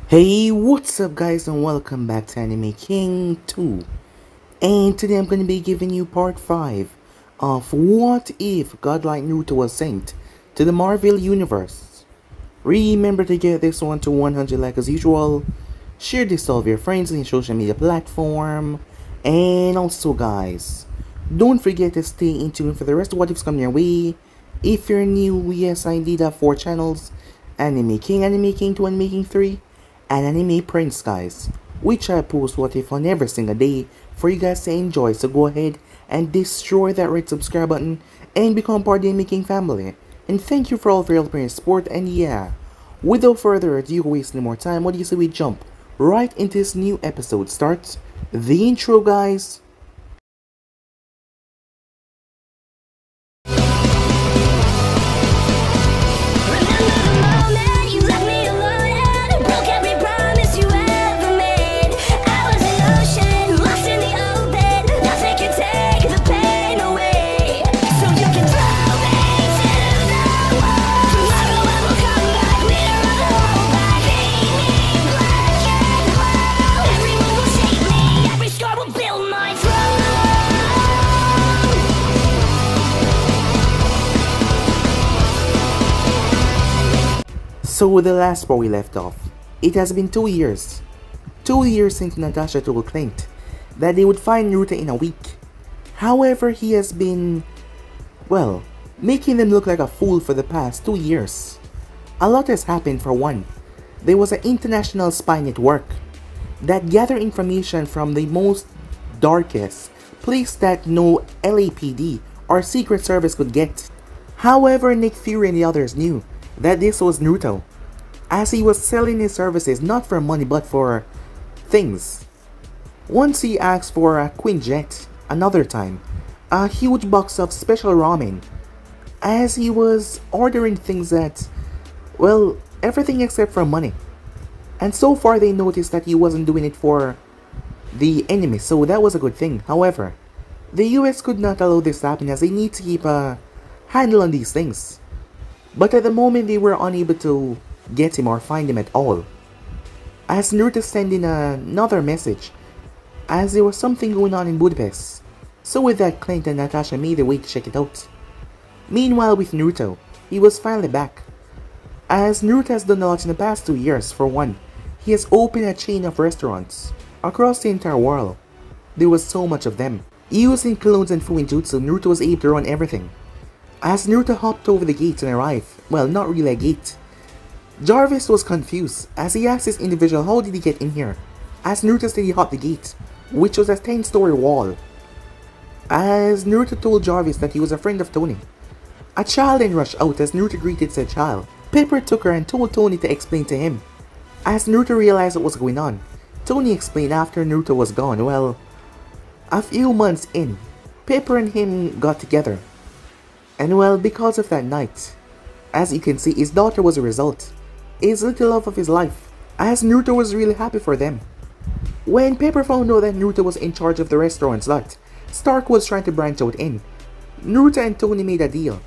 Hey, what's up guys, and welcome back to Anime King 2. And today I'm going to be giving you part 5 of What If Godlike Naruto was sent to the Marvel Universe. Remember to get this one to 100 like as usual, share this to all of your friends on your social media platform, and also guys, don't forget to stay in tune for the rest of what ifs coming your way. If you're new, yes I did have 4 channels, Anime King 2, Anime King 3, and Anime Prince guys, which I post what if on every single day for you guys to enjoy. So go ahead and destroy that red subscribe button and become part of the Anime King family. And thank you for all of your help and support. And yeah, without further ado, wasting more time, what do you say we jump right into this new episode? Starts the intro guys. So the last part we left off, it has been 2 years. 2 years since Natasha told Clint that they would find Naruto in a week. However, he has been, well, making them look like a fool for the past 2 years. A lot has happened. For one, there was an international spy network that gathered information from the most darkest place that no LAPD or Secret Service could get. However, Nick Fury and the others knew that this was Naruto, as he was selling his services not for money but for things. Once he asked for a Quinjet, another time a huge box of special ramen, as he was ordering things that, well, everything except for money. And so far they noticed that he wasn't doing it for the enemy, so that was a good thing. However, the US could not allow this to happen, as they need to keep a handle on these things. But at the moment they were unable to get him or find him at all, as Naruto sent in another message as there was something going on in Budapest. So with that, Clint and Natasha made their way to check it out. Meanwhile with Naruto, he was finally back, as Naruto has done a lot in the past 2 years. For one, he has opened a chain of restaurants across the entire world. There was so much of them. Using clones and Fuinjutsu, Naruto was able to run everything. As Naruto hopped over the gate and arrived, well, not really a gate, Jarvis was confused as he asked this individual how did he get in here, as Naruto said he hopped the gate, which was a 10-story wall. As Naruto told Jarvis that he was a friend of Tony. A child then rushed out as Naruto greeted said child. Pepper took her and told Tony to explain to him. As Naruto realized what was going on, Tony explained after Naruto was gone. Well, a few months in, Pepper and him got together. And well, because of that night, as you can see, his daughter was a result, his little love of his life, as Naruto was really happy for them. When Pepper found out that Naruto was in charge of the restaurant that Stark was trying to branch out in, Naruto and Tony made a deal.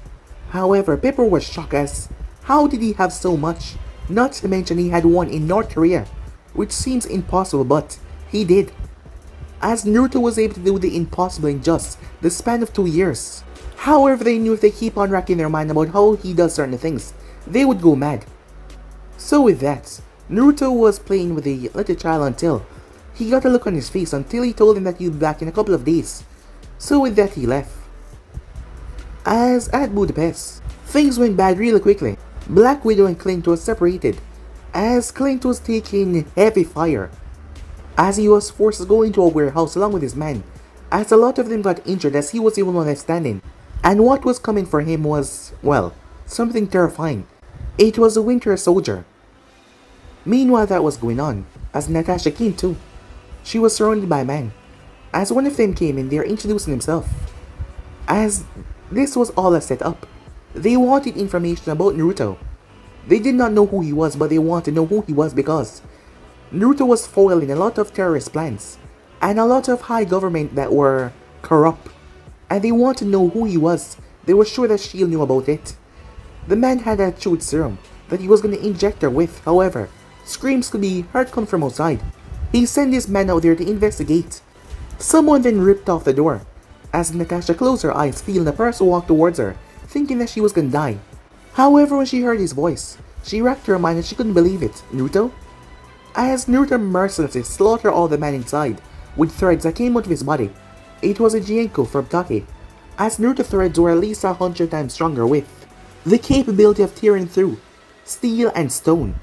However, Pepper was shocked, as how did he have so much? Not to mention he had one in North Korea, which seems impossible, but he did. As Naruto was able to do the impossible in just the span of 2 years. However, they knew if they keep on racking their mind about how he does certain things, they would go mad. So with that, Naruto was playing with the little child until he got a look on his face, until he told him that he'd be back in a couple of days. So with that, he left. As at Budapest, things went bad really quickly. Black Widow and Clint was separated, as Clint was taking heavy fire, as he was forced to go into a warehouse along with his men, as a lot of them got injured, as he was the only one left standing. And what was coming for him was, well, something terrifying. It was a Winter Soldier. Meanwhile that was going on, as Natasha came too. She was surrounded by men. As one of them came in, they were introducing himself. As this was all a setup. They wanted information about Naruto. They did not know who he was, but they wanted to know who he was because Naruto was foiling a lot of terrorist plans and a lot of high government that were corrupt. And they wanted to know who he was. They were sure that S.H.I.E.L.D. knew about it. The man had a truth serum that he was going to inject her with. However, Screams could be heard come from outside. He sent his man out there to investigate. Someone then ripped off the door. As Natasha closed her eyes, feeling the person walk towards her, thinking that she was gonna die. However, when she heard his voice, she racked her mind and she couldn't believe it. Naruto? As Naruto mercilessly slaughtered all the men inside with threads that came out of his body, it was a Jienko from Take. As Naruto threads were at least 100 times stronger with the capability of tearing through steel and stone.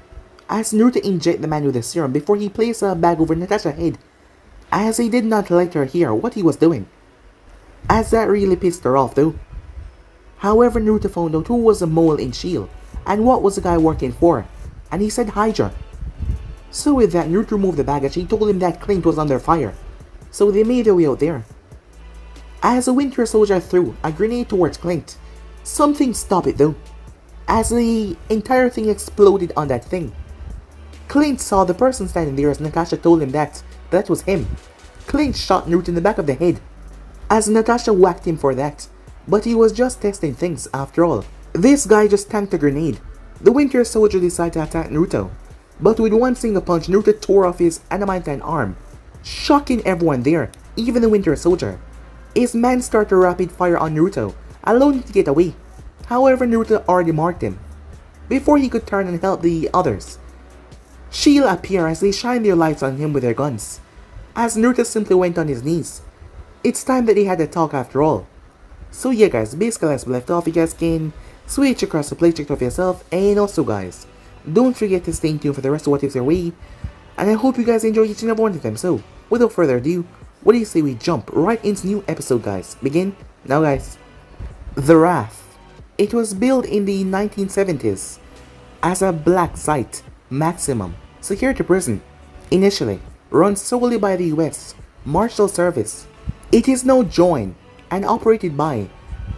As Naruto injected the man with the serum before he placed a bag over Natasha's head, as he did not let her hear what he was doing. As that really pissed her off though. However, Naruto found out who was the mole in S.H.I.E.L.D. and what was the guy working for, and he said Hydra. So with that, Naruto removed the bag and she told him that Clint was under fire, so they made their way out there. As a Winter Soldier threw a grenade towards Clint, something stopped it though, as the entire thing exploded on that thing. Clint saw the person standing there as Natasha told him that was him. Clint shot Naruto in the back of the head, as Natasha whacked him for that, but he was just testing things after all. This guy just tanked a grenade. The Winter Soldier decided to attack Naruto, but with one single punch Naruto tore off his adamantine arm, shocking everyone there, even the Winter Soldier. His man started rapid fire on Naruto, allowing him to get away. However, Naruto already marked him before he could turn and help the others. S.H.I.E.L.D. appear as they shine their lights on him with their guns, as Naruto simply went on his knees. It's time that they had a talk after all. So yeah guys, basically as we left off, you guys can switch across the play, check it out yourself, and also guys, don't forget to stay tuned for the rest of what is your way, and I hope you guys enjoy each and every one of them. So without further ado, what do you say we jump right into new episode guys? Begin now guys. The Wrath. It was built in the 1970s as a black site maximum security prison, initially run solely by the US Marshal Service. It is now joined and operated by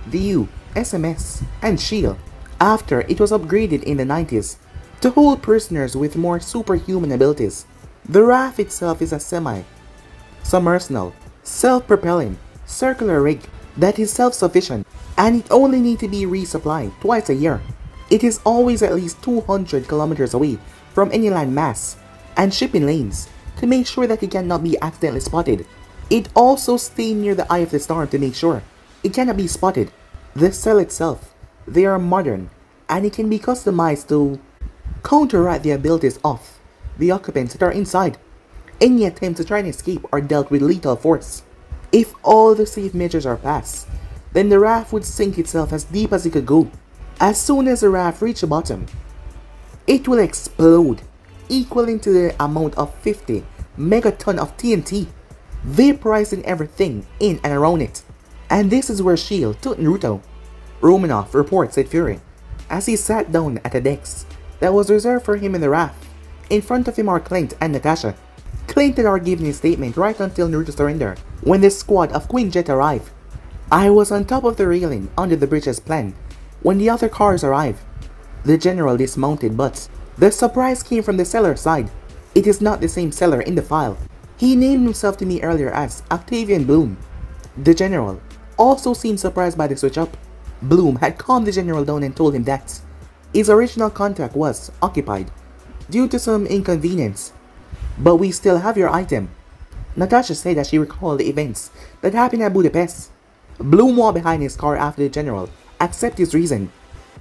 the U, SMS, and S.H.I.E.L.D. after it was upgraded in the 90s to hold prisoners with more superhuman abilities. The Wrath itself is a semi-submersible, self-propelling, circular rig that is self-sufficient, and it only needs to be resupplied twice a year. It is always at least 200 kilometers away from any land mass and shipping lanes to make sure that it cannot be accidentally spotted. It also stays near the eye of the storm to make sure it cannot be spotted. The cell itself, they are modern and it can be customized to counteract the abilities of the occupants that are inside. Any attempts to try and escape are dealt with lethal force. If all the safe measures are passed, then the raft would sink itself as deep as it could go. As soon as the raft reaches the bottom, it will explode, equaling to the amount of 50 megaton of TNT, vaporizing everything in and around it. And this is where S.H.I.E.L.D. took Naruto. Romanoff reports said Fury, as he sat down at a desk that was reserved for him in the raft. In front of him are Clint and Natasha. Clint had already given his statement right until Naruto surrendered, when the squad of Quinjet arrived. I was on top of the railing under the bridge as planned when the other cars arrived. The general dismounted, but the surprise came from the seller side. It is not the same seller in the file. He named himself to me earlier as Octavian Bloom. The general also seemed surprised by the switch up. Bloom had calmed the general down and told him that his original contract was occupied due to some inconvenience, but we still have your item. Natasha said that she recalled the events that happened at Budapest. Bloom walked behind his car after the general accepted his reason.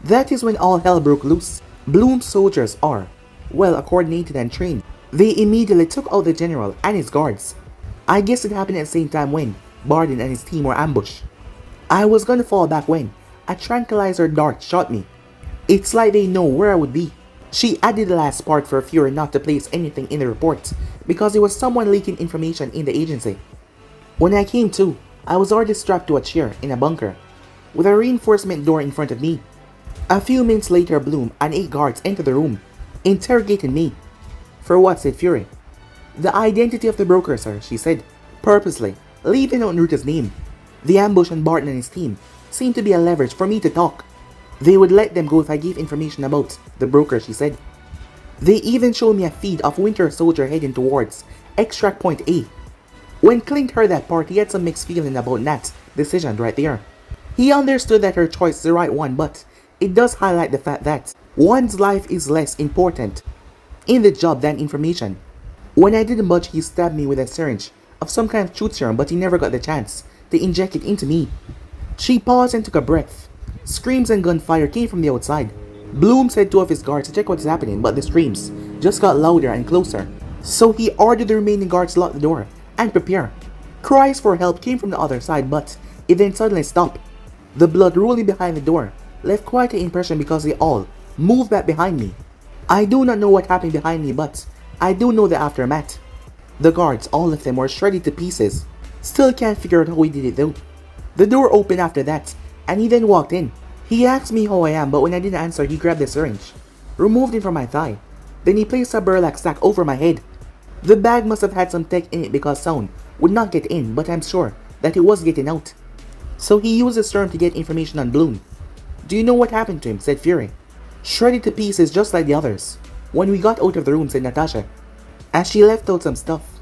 That is when all hell broke loose. Bloom's soldiers are well coordinated and trained. They immediately took out the general and his guards. I guess it happened at the same time when Barden and his team were ambushed. I was gonna fall back when a tranquilizer dart shot me. It's like they know where I would be. She added the last part for Fury not to place anything in the report because there was someone leaking information in the agency. When I came to, I was already strapped to a chair in a bunker with a reinforcement door in front of me. A few minutes later, Bloom and 8 guards entered the room, interrogating me. For what, said Fury. The identity of the broker, sir, she said, purposely leaving out Naruto's name. The ambush on Barton and his team seemed to be a leverage for me to talk. They would let them go if I gave information about the broker, she said. They even showed me a feed of Winter Soldier heading towards Extract Point A. When Clint heard that part, he had some mixed feeling about Nat's decision right there. He understood that her choice is the right one, but it does highlight the fact that one's life is less important in the job than information. When I didn't budge, he stabbed me with a syringe of some kind of truth serum, but he never got the chance to inject it into me. She paused and took a breath. Screams and gunfire came from the outside. Bloom sent 2 of his guards to check what is happening, but the screams just got louder and closer. So he ordered the remaining guards to lock the door and prepare. Cries for help came from the other side, but it then suddenly stopped. The blood rolling behind the door left quite an impression because they all moved back behind me. I do not know what happened behind me, but I do know the aftermath. The guards, all of them, were shredded to pieces. Still can't figure out how he did it though. The door opened after that, and he then walked in. He asked me how I am, but when I didn't answer, he grabbed the syringe, removed it from my thigh. Then he placed a burlap sack over my head. The bag must have had some tech in it because sound would not get in, but I'm sure that it was getting out. So he used the serum to get information on Bloom. Do you know what happened to him? Said Fury. Shredded to pieces just like the others. When we got out of the room, said Natasha, as she left out some stuff.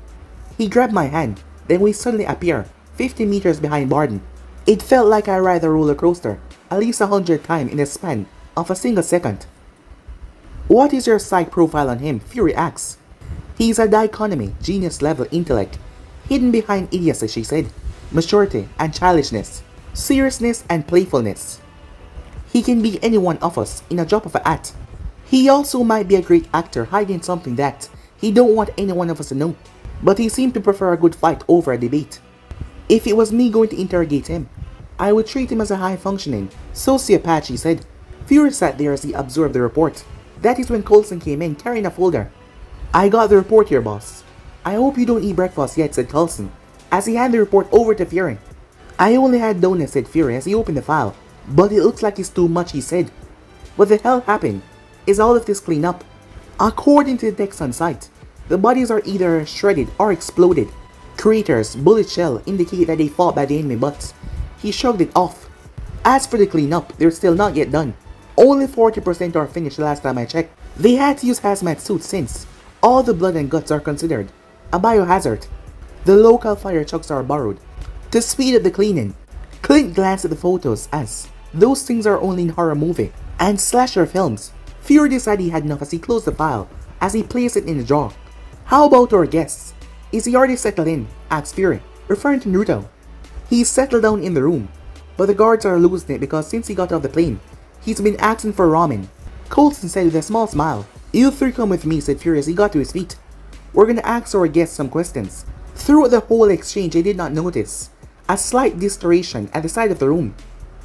He grabbed my hand, then we suddenly appear 50 meters behind Barden. It felt like I ride a roller coaster at least 100 times in the span of a single second. What is your psych profile on him? Fury asks. He's a dichotomy, genius level intellect, hidden behind idiocy, she said, maturity and childishness, seriousness and playfulness. He can be any one of us in a drop of a hat. He also might be a great actor hiding something that he don't want any one of us to know, but he seemed to prefer a good fight over a debate. If it was me going to interrogate him, I would treat him as a high-functioning sociopath, she said. Fury sat there as he absorbed the report. That is when Coulson came in carrying a folder. I got the report here, boss. I hope you don't eat breakfast yet, said Coulson, as he handed the report over to Fury. I only had donuts, said Fury as he opened the file. But it looks like it's too much, he said. What the hell happened? Is all of this cleaned up? According to the text on site, the bodies are either shredded or exploded. Craters, bullet shell indicate that they fought by the enemy, but he shrugged it off. As for the cleanup, they're still not yet done. Only 40% are finished last time I checked. They had to use hazmat suits since all the blood and guts are considered a biohazard. The local fire trucks are borrowed to speed up the cleaning. Clint glanced at the photos as those things are only in horror movie and slasher films. Fury decided he had enough as he closed the file as he placed it in the drawer. How about our guests? Is he already settled in? Asked Fury, referring to Naruto. He's settled down in the room, but the guards are losing it because since he got off the plane, he's been asking for ramen. Coulson said with a small smile. You 3 come with me, said Fury as he got to his feet. We're gonna ask our guests some questions. Throughout the whole exchange, they did not notice a slight distortion at the side of the room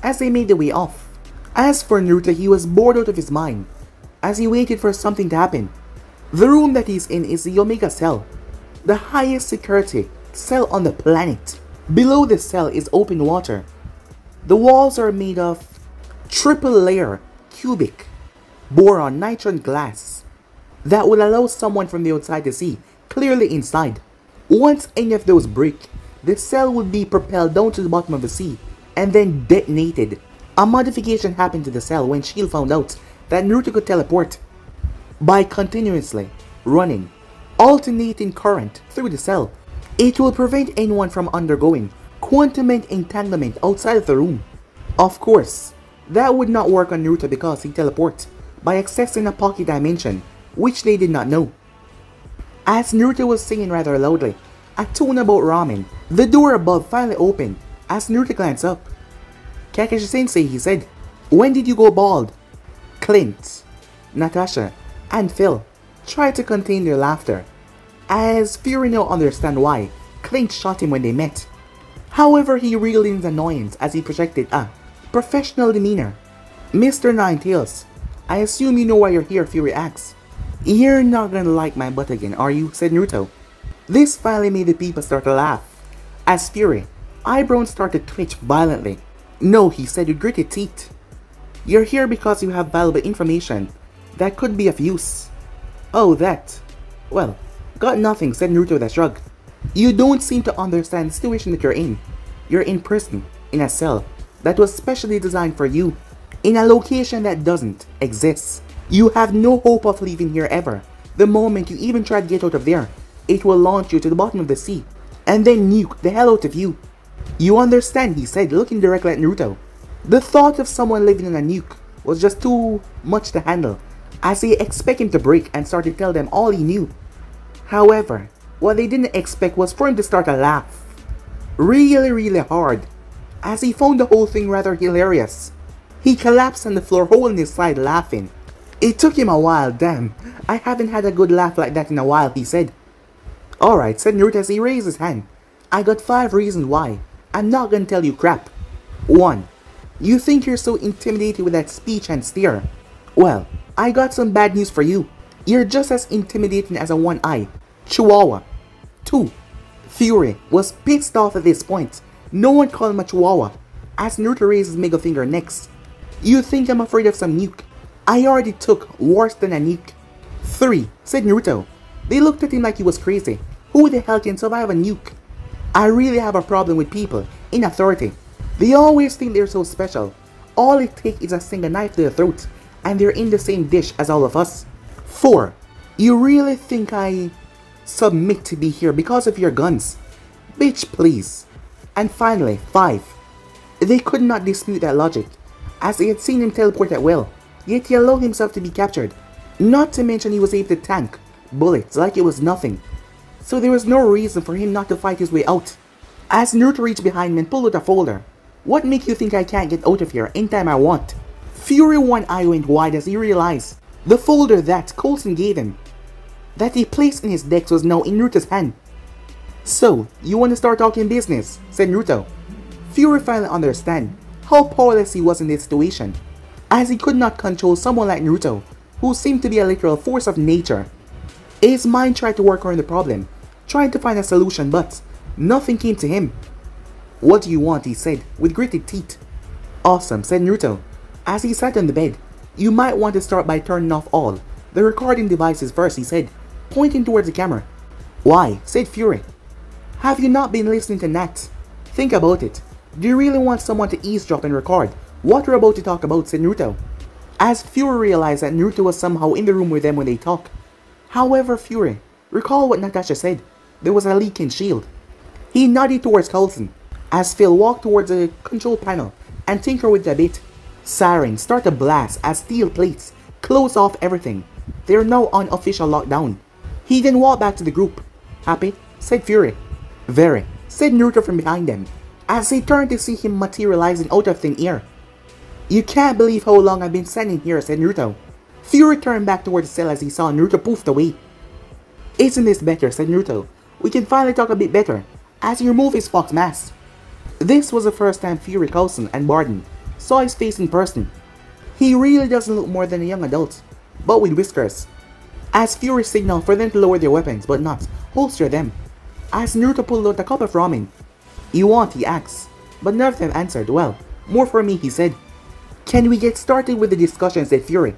as they made their way off. As for Naruto, he was bored out of his mind as he waited for something to happen. The room that he's in is the Omega Cell, the highest security cell on the planet. Below the cell is open water. The walls are made of triple layer cubic boron nitron glass that will allow someone from the outside to see clearly inside. Once any of those break, the cell would be propelled down to the bottom of the sea and then detonated. A modification happened to the cell when S.H.I.E.L.D. found out that Naruto could teleport by continuously running alternating current through the cell. It will prevent anyone from undergoing quantum entanglement outside of the room. Of course, that would not work on Naruto because he teleports by accessing a pocket dimension, which they did not know. As Naruto was singing rather loudly a tune about ramen, the door above finally opened as Naruto glanced up. Kakashi-sensei, he said, when did you go bald? Clint, Natasha, and Phil tried to contain their laughter, as Fury now understand why Clint shot him when they met. However, he reeled in his annoyance as he projected a professional demeanor. Mr. Ninetales, I assume you know why you're here, Fury asks. You're not gonna like my butt again, are you? Said Naruto. This finally made the people start to laugh, as Fury eyebrows started to twitch violently. No, he said with gritted teeth. You're here because you have valuable information that could be of use. Oh, that. Well, got nothing, said Naruto with a shrug. You don't seem to understand the situation that you're in. You're in prison, in a cell that was specially designed for you, in a location that doesn't exist. You have no hope of leaving here ever. The moment you even try to get out of there, it will launch you to the bottom of the sea, and then nuke the hell out of you. You understand, he said, looking directly at Naruto. The thought of someone living in a nuke was just too much to handle, as they expect him to break and start to tell them all he knew. However, what they didn't expect was for him to start to laugh. Really hard, as he found the whole thing rather hilarious. He collapsed on the floor holding his side laughing. It took him a while, damn. I haven't had a good laugh like that in a while, he said. Alright, said Naruto as he raised his hand. I got 5 reasons why. I'm not gonna tell you crap. 1. You think you're so intimidated with that speech and stare. Well, I got some bad news for you. You're just as intimidating as a one-eye Chihuahua. 2. Fury was pissed off at this point. No one called him a Chihuahua, as Naruto raised his middle finger next. You think I'm afraid of some nuke? I already took worse than a nuke. 3. Said Naruto. They looked at him like he was crazy. Who the hell can survive a nuke? I really have a problem with people in authority. They always think they're so special. All it takes is a single knife to the throat, and they're in the same dish as all of us. 4. You really think I submit to be here because of your guns? Bitch, please. And finally, 5. They could not dispute that logic, as they had seen him teleport at will, yet he allowed himself to be captured. Not to mention he was able to tank bullets like it was nothing. So there was no reason for him not to fight his way out. As Naruto reached behind him and pulled out a folder. What makes you think I can't get out of here anytime I want? Fury one eye went wide as he realized the folder that Coulson gave him, that he placed in his desk, was now in Naruto's hand. So, you want to start talking business? Said Naruto. Fury finally understand how powerless he was in this situation, as he could not control someone like Naruto, who seemed to be a literal force of nature. His mind tried to work around the problem, trying to find a solution, but nothing came to him. What do you want? He said, with gritted teeth. Awesome, said Naruto, as he sat on the bed. You might want to start by turning off all the recording devices first, he said, pointing towards the camera. Why? Said Fury. Have you not been listening to Nat? Think about it. Do you really want someone to eavesdrop and record what we're about to talk about? Said Naruto, as Fury realized that Naruto was somehow in the room with them when they talk. However, Fury, recall what Natasha said. There was a leak in S.H.I.E.L.D. He nodded towards Coulson, as Phil walked towards the control panel and tinkered with the bit. Sirens start to blast as steel plates close off everything. They are now on official lockdown. He then walked back to the group. Happy? Said Fury. Very, said Naruto from behind them, as they turned to see him materializing out of thin air. You can't believe how long I've been standing here, said Naruto. Fury turned back towards the cell as he saw Naruto poofed away. Isn't this better? Said Naruto. We can finally talk a bit better, as he removed his fox mask. This was the first time Fury, Coulson, and Barden saw his face in person. He really doesn't look more than a young adult, but with whiskers. As Fury signaled for them to lower their weapons, but not holster them, as Naruto pulled out a cup of ramen. You want? He asked, but none of them answered. Well, more for me, he said. Can we get started with the discussion? Said Fury.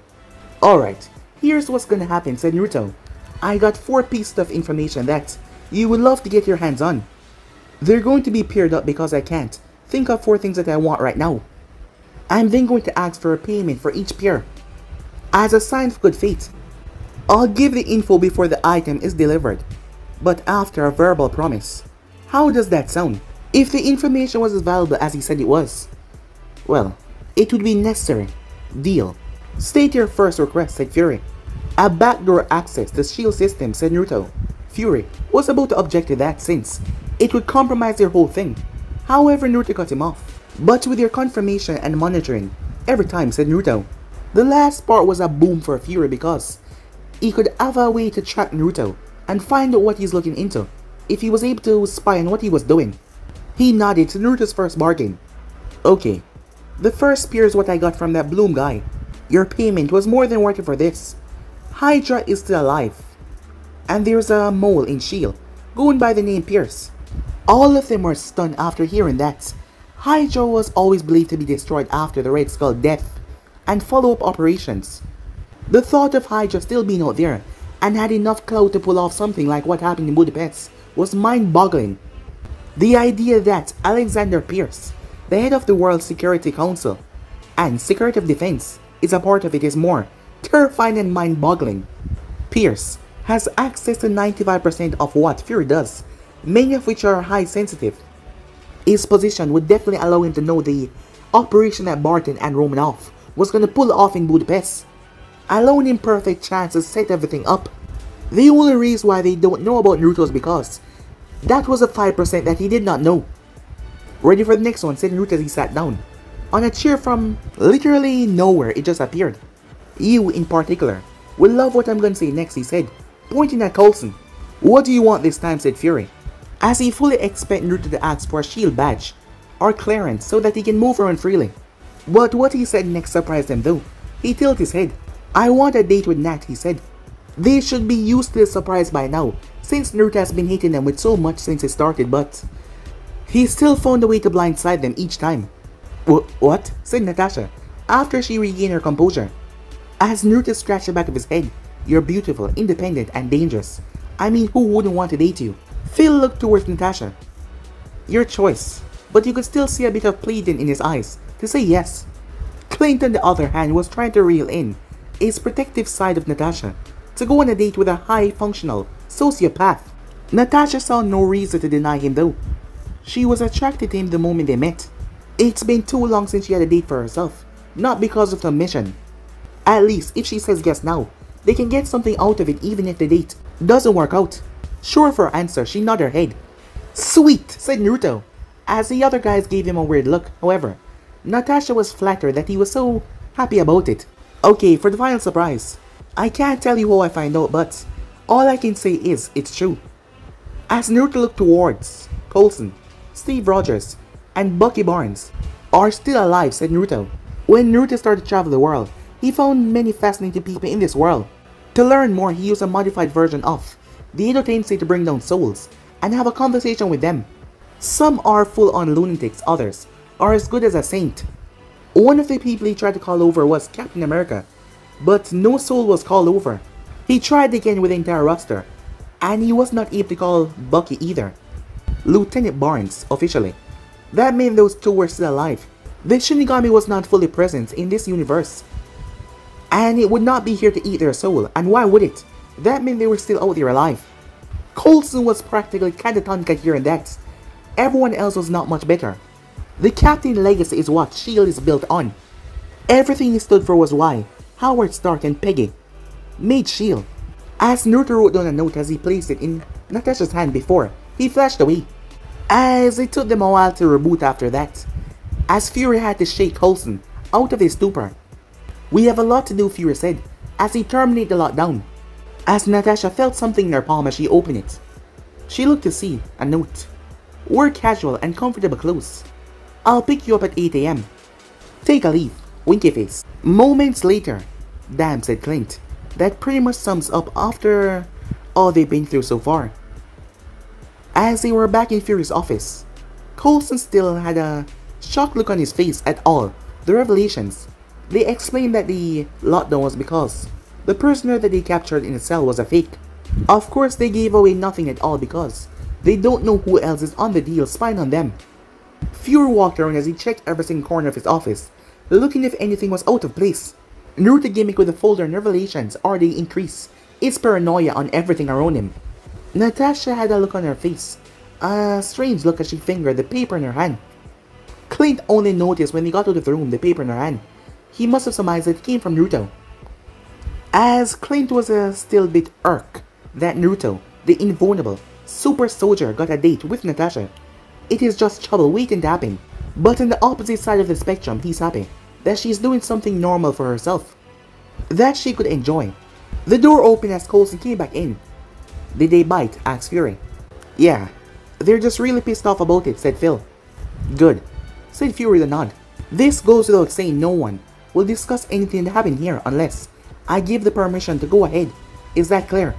Alright, here's what's gonna happen, said Naruto. I got 4 pieces of information that you would love to get your hands on. They're going to be paired up because I can't think of 4 things that I want right now. I'm then going to ask for a payment for each pair, as a sign of good faith. I'll give the info before the item is delivered, but after a verbal promise. How does that sound? If the information was as valuable as he said it was, well, it would be necessary. Deal. State your first request, said Fury. A backdoor access to S.H.I.E.L.D. system, said Naruto. Fury was about to object to that since it would compromise their whole thing. However, Naruto cut him off. But with your confirmation and monitoring every time, said Naruto. The last part was a boom for Fury because he could have a way to track Naruto and find out what he's looking into if he was able to spy on what he was doing. He nodded to Naruto's first bargain. Okay, the first spear is what I got from that Bloom guy. Your payment was more than worth it for this. Hydra is still alive, and there's a mole in S.H.I.E.L.D. going by the name Pierce. All of them were stunned after hearing that. Hydra was always believed to be destroyed after the Red Skull death and follow-up operations. The thought of Hydra still being out there and had enough clout to pull off something like what happened in Budapest was mind-boggling. The idea that Alexander Pierce, the head of the World Security Council and Secretary of Defense, is a part of it is more terrifying and mind-boggling. Pierce has access to 95% of what Fury does, many of which are high sensitive. His position would definitely allow him to know the operation that Barton and Romanoff was going to pull off in Budapest. A lone imperfect chance to set everything up. The only reason why they don't know about Naruto is because that was a 5% that he did not know. Ready for the next one, said Naruto as he sat down. On a chair from literally nowhere, it just appeared. You, in particular, will love what I'm going to say next, he said, pointing at Coulson. What do you want this time, said Fury, as he fully expected Naruto to ask for a shield badge or clearance so that he can move around freely. But what he said next surprised him though. He tilted his head. I want a date with Nat, he said. They should be used to the surprise by now, since Naruto has been hating them with so much since it started, but he still found a way to blindside them each time. What? Said Natasha, after she regained her composure. As Naruto scratched the back of his head, you're beautiful, independent, and dangerous. I mean, who wouldn't want to date you? Phil looked towards Natasha. Your choice, but you could still see a bit of pleading in his eyes to say yes. Clint, on the other hand, was trying to reel in his protective side of Natasha to go on a date with a high-functional sociopath. Natasha saw no reason to deny him though. She was attracted to him the moment they met. It's been too long since she had a date for herself, not because of the mission. At least, if she says yes now, they can get something out of it even if the date doesn't work out. Sure for her answer, she nodded her head. Sweet, said Naruto, as the other guys gave him a weird look. However, Natasha was flattered that he was so happy about it. Okay, for the final surprise. I can't tell you how I find out, but all I can say is it's true. As Naruto looked towards Coulson, Steve Rogers, and Bucky Barnes are still alive, said Naruto. When Naruto started to travel the world, he found many fascinating people in this world. To learn more, he used a modified version of the Edo Tensei to bring down souls and have a conversation with them. Some are full-on lunatics, others are as good as a saint. One of the people he tried to call over was Captain America, but no soul was called over. He tried again with the entire roster, and he was not able to call Bucky either. Lieutenant Barnes, officially. That meant those two were still alive. The Shinigami was not fully present in this universe, and it would not be here to eat their soul, and why would it? That meant they were still out there alive. Coulson was practically catatonic here and that. Everyone else was not much better. The Captain legacy is what S.H.I.E.L.D. is built on. Everything he stood for was why Howard Stark and Peggy made S.H.I.E.L.D. As Naruto wrote down a note as he placed it in Natasha's hand before he flashed away, as it took them a while to reboot after that, as Fury had to shake Coulson out of his stupor. We have a lot to do, Fury said, as he terminated the lockdown, as Natasha felt something in her palm as she opened it. She looked to see a note. Wear casual and comfortable clothes. I'll pick you up at 8 AM. Take a leave, winky face. Moments later. Damn, said Clint. That pretty much sums up after all they've been through so far. As they were back in Fury's office, Coulson still had a shocked look on his face at all the revelations. They explained that the lockdown was because the prisoner that they captured in the cell was a fake. Of course, they gave away nothing at all because they don't know who else is on the deal spying on them. Fury walked around as he checked every single corner of his office, looking if anything was out of place. Naruto gimmick with the folder and revelations already increased its paranoia on everything around him. Natasha had a look on her face, a strange look as she fingered the paper in her hand. Clint only noticed when he got out of the room the paper in her hand. He must have surmised that it came from Naruto. As Clint was still a bit irked that Naruto, the invulnerable super soldier, got a date with Natasha. It is just trouble waiting to happen. But on the opposite side of the spectrum, he's happy that she's doing something normal for herself, that she could enjoy. The door opened as Coulson came back in. Did they bite? Asked Fury. Yeah, they're just really pissed off about it, said Phil. Good, said Fury with a nod. This goes without saying no one will discuss anything that happened here unless I give the permission to go ahead. Is that clear?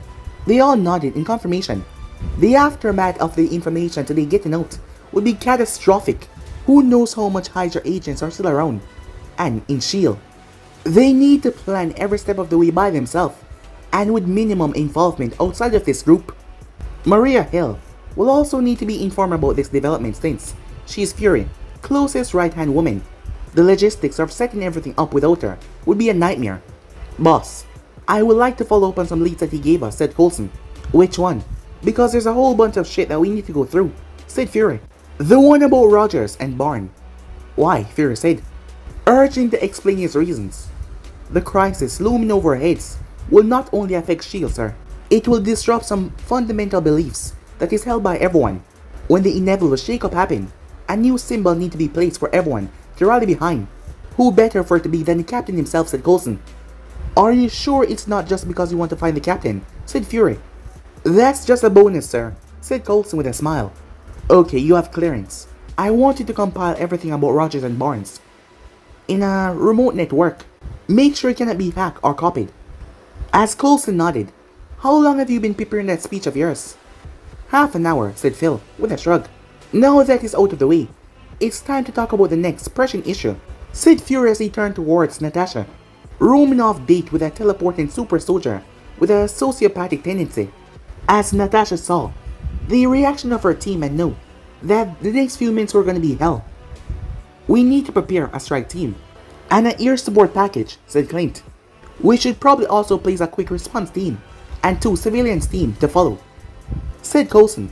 They all nodded in confirmation. The aftermath of the information today getting out would be catastrophic. Who knows how much Hydra agents are still around and in S.H.I.E.L.D. They need to plan every step of the way by themselves and with minimum involvement outside of this group. Maria Hill will also need to be informed about this development since she is Fury's closest right-hand woman. The logistics of setting everything up without her would be a nightmare. Boss, I would like to follow up on some leads that he gave us, said Coulson. Which one? Because there's a whole bunch of shit that we need to go through, said Fury. The one about Rogers and Barnes. Why? Fury said, urging to explain his reasons. The crisis looming over our heads will not only affect S.H.I.E.L.D., sir. It will disrupt some fundamental beliefs that is held by everyone. When the inevitable shake-up happen, a new symbol need to be placed for everyone to rally behind. Who better for it to be than the captain himself, said Coulson. Are you sure it's not just because you want to find the captain, said Fury. That's just a bonus, sir, said Coulson with a smile. Okay, you have clearance. I want you to compile everything about Rogers and Barnes in a remote network. Make sure it cannot be hacked or copied. As Coulson nodded, how long have you been preparing that speech of yours? Half an hour, said Phil, with a shrug. Now that is out of the way, it's time to talk about the next pressing issue, said Fury as he turned towards Natasha. Romanoff date with a teleporting super soldier with a sociopathic tendency. As Natasha saw the reaction of her team and knew that the next few minutes were going to be hell. We need to prepare a strike team and an air support package, said Clint. We should probably also place a quick response team and 2 civilians team to follow, said Coulson,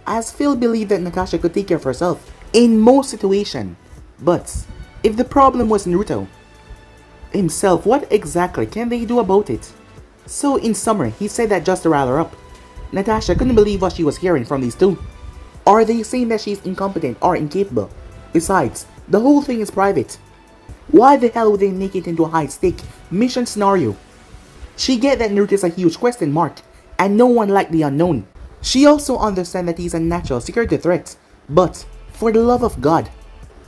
as Phil believed that Natasha could take care of herself in most situations. But if the problem was Naruto himself, what exactly can they do about it? So in summary, he said that just to rile her up. Natasha couldn't believe what she was hearing from these two. Are they saying that she's incompetent or incapable? Besides, the whole thing is private. Why the hell would they make it into a high-stake mission scenario? She get that Naruto is a huge question mark, and no one liked the unknown. She also understands that he's a natural security threat, but for the love of God,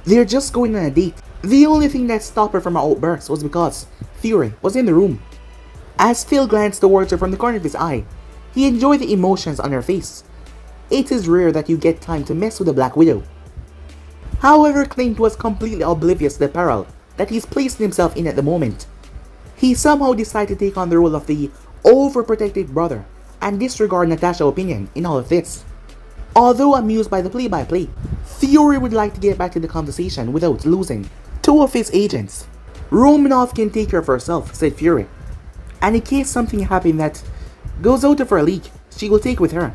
they're just going on a date. The only thing that stopped her from her outburst was because Fury was in the room. As Phil glanced towards her from the corner of his eye, he enjoyed the emotions on her face. It is rare that you get time to mess with a Black Widow. However, Clint was completely oblivious to the peril that he's placed himself in at the moment. He somehow decided to take on the role of the overprotective brother and disregard Natasha's opinion in all of this. Although amused by the play-by-play, Fury would like to get back to the conversation without losing 2 of his agents. Romanoff can take care of herself, said Fury. And in case something happened that goes out of her league, she will take with her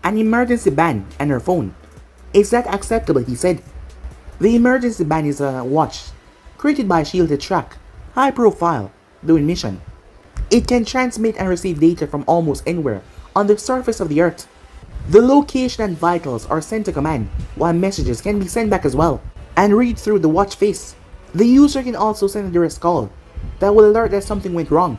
an emergency band and her phone. Is that acceptable, he said. The emergency band is a watch created by S.H.I.E.L.D. to track high profile during mission. It can transmit and receive data from almost anywhere on the surface of the earth. The location and vitals are sent to command, while messages can be sent back as well and read through the watch face. The user can also send a direct call that will alert that something went wrong.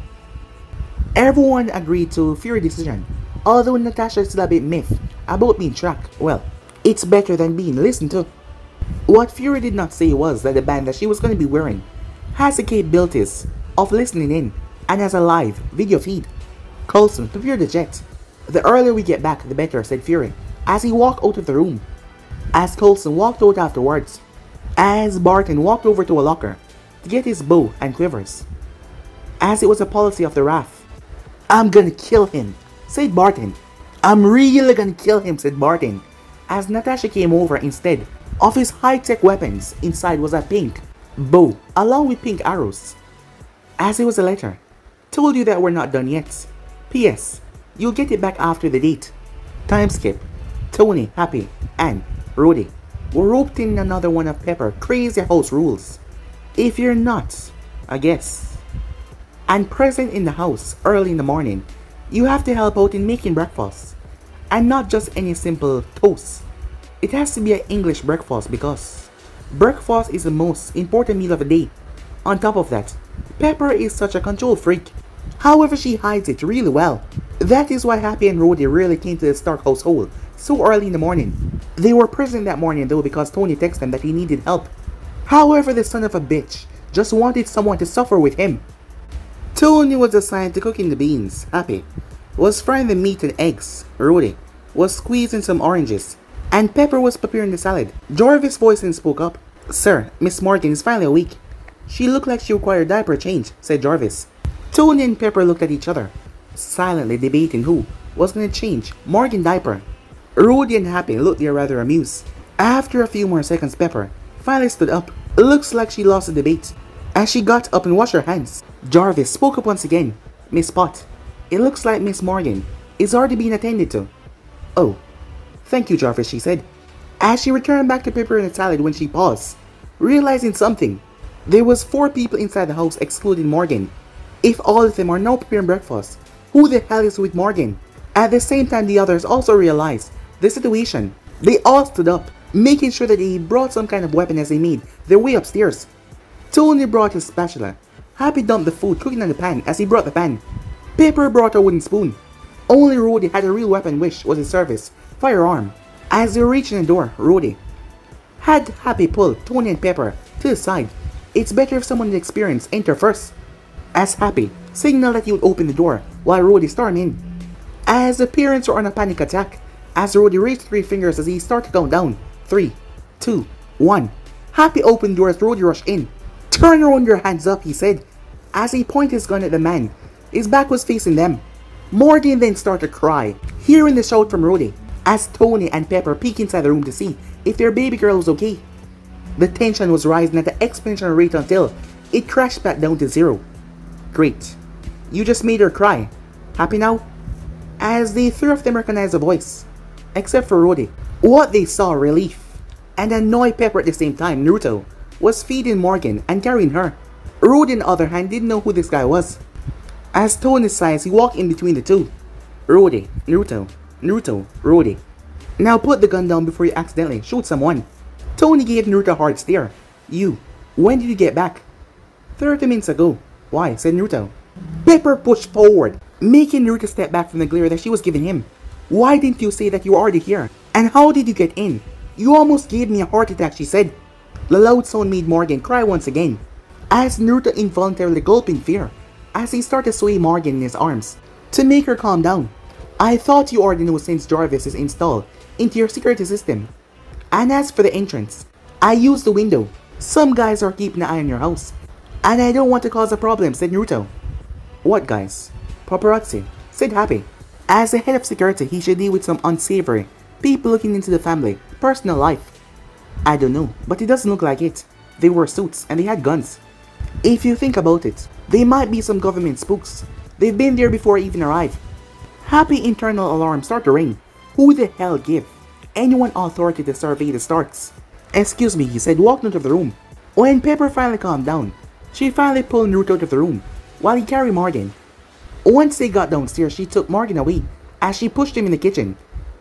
Everyone agreed to Fury's decision, although Natasha is still a bit miffed about being tracked. Well, it's better than being listened to. What Fury did not say was that the band that she was going to be wearing has the capabilities of listening in and has a live video feed. Coulson, prepare the jet. The earlier we get back, the better, said Fury as he walked out of the room. As Coulson walked out afterwards, as Barton walked over to a locker to get his bow and quivers, as it was a policy of the RAF. I'm gonna kill him, said Barton. I'm really gonna kill him, said Barton, as Natasha came over. Instead of his high-tech weapons, inside was a pink bow along with pink arrows. As it was a letter, told you that we're not done yet. P.S. You'll get it back after the date. Time skip. Tony, Happy, and Rhodey were roped in another one of Pepper's crazy house rules. If you're not, I guess, and present in the house early in the morning, you have to help out in making breakfast. And not just any simple toast. It has to be an English breakfast because breakfast is the most important meal of the day. On top of that, Pepper is such a control freak. However, she hides it really well. That is why Happy and Rhodey really came to the Stark household so early in the morning. They were present that morning though because Tony texted them that he needed help. However, the son of a bitch just wanted someone to suffer with him. Tony was assigned to cooking the beans. Happy was frying the meat and eggs. Rhodey was squeezing some oranges. And Pepper was preparing the salad. Jarvis voiced and spoke up. Sir, Miss Morgan is finally awake. She looked like she required diaper change, said Jarvis. Tony and Pepper looked at each other, silently debating who was going to change Morgan's diaper. Rhodey and Happy looked there rather amused. After a few more seconds, Pepper finally stood up. It looks like she lost the debate as she got up and washed her hands. Jarvis spoke up once again. Miss Pot, it looks like Miss Morgan is already being attended to. Oh, thank you, Jarvis, she said, as she returned back to preparing the salad when she paused, realizing something. There was 4 people inside the house excluding Morgan. If all of them are now preparing breakfast, who the hell is with Morgan? At the same time, the others also realized the situation. They all stood up, making sure that they brought some kind of weapon as they made their way upstairs. Tony brought his spatula. Happy dumped the food cooking on the pan as he brought the pan. Pepper brought a wooden spoon. Only Rudy had a real weapon, which was his service firearm. As they reached the door, Rudy had Happy pull Tony and Pepper to the side. It's better if someone with experience enter first. As Happy signaled that he would open the door while Rudy stormed in. As the parents were on a panic attack, as Rudy raised 3 fingers as he started to count down. 3, 2, 1. Happy opened the door as Rudy rushed in. Turn around your hands up, he said, as he pointed his gun at the man. His back was facing them. Morgan then started to cry, hearing the shout from Rudy, as Tony and Pepper peeked inside the room to see if their baby girl was okay. The tension was rising at the exponential rate until it crashed back down to 0. Great. You just made her cry. Happy now? As the 3 of them recognized the voice, except for Rudy. What they saw relief and annoyed Pepper at the same time. Naruto was feeding Morgan and carrying her. Rudy on the other hand didn't know who this guy was. As Tony sighed, he walked in between the two. Rudy, Naruto, Naruto, Rudy. Now put the gun down before you accidentally shoot someone. Tony gave Naruto a hard stare. You, when did you get back? 30 minutes ago. Why? Said Naruto. Pepper pushed forward, making Naruto step back from the glare that she was giving him. Why didn't you say that you were already here? And how did you get in? You almost gave me a heart attack, she said. The loud sound made Morgan cry once again, as Naruto involuntarily gulped in fear, as he started to sway Morgan in his arms, to make her calm down. I thought you already know since Jarvis is installed into your security system. And as for the entrance, I used the window. Some guys are keeping an eye on your house, and I don't want to cause a problem, said Naruto. What guys? Paparazzi, said Happy. As the head of security, he should deal with some unsavory people looking into the family personal life. I don't know, but it doesn't look like it. They wore suits and they had guns. If you think about it, they might be some government spooks. They've been there before I even arrived. Happy internal alarm started to ring. Who the hell gave anyone authority to survey the Starks? Excuse me, he said, walking out of the room. When Pepper finally calmed down, she finally pulled Naruto out of the room while he carried Morgan. Once they got downstairs, she took Morgan away as she pushed him in the kitchen.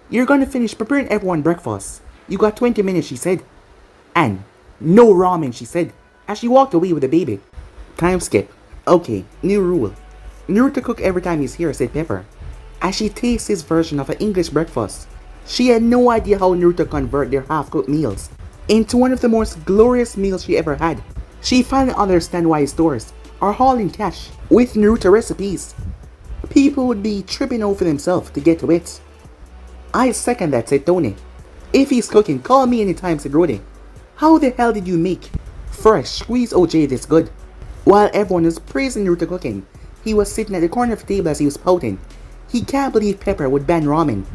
You're gonna finish preparing everyone breakfast. You got 20 minutes, she said. And no ramen, she said, as she walked away with the baby. Time skip. Okay, new rule. Naruto cook every time he's here, said Pepper, as she tastes his version of an English breakfast. She had no idea how Naruto convert their half-cooked meals into one of the most glorious meals she ever had. She finally understands why his stores are hauling cash with Naruto recipes. People would be tripping over themselves to get to it. I second that, said Tony. If he's cooking, call me anytime, said Rudy. How the hell did you make fresh squeezed OJ this good? While everyone was praising Naruto cooking, he was sitting at the corner of the table as he was pouting. He can't believe Pepper would ban ramen.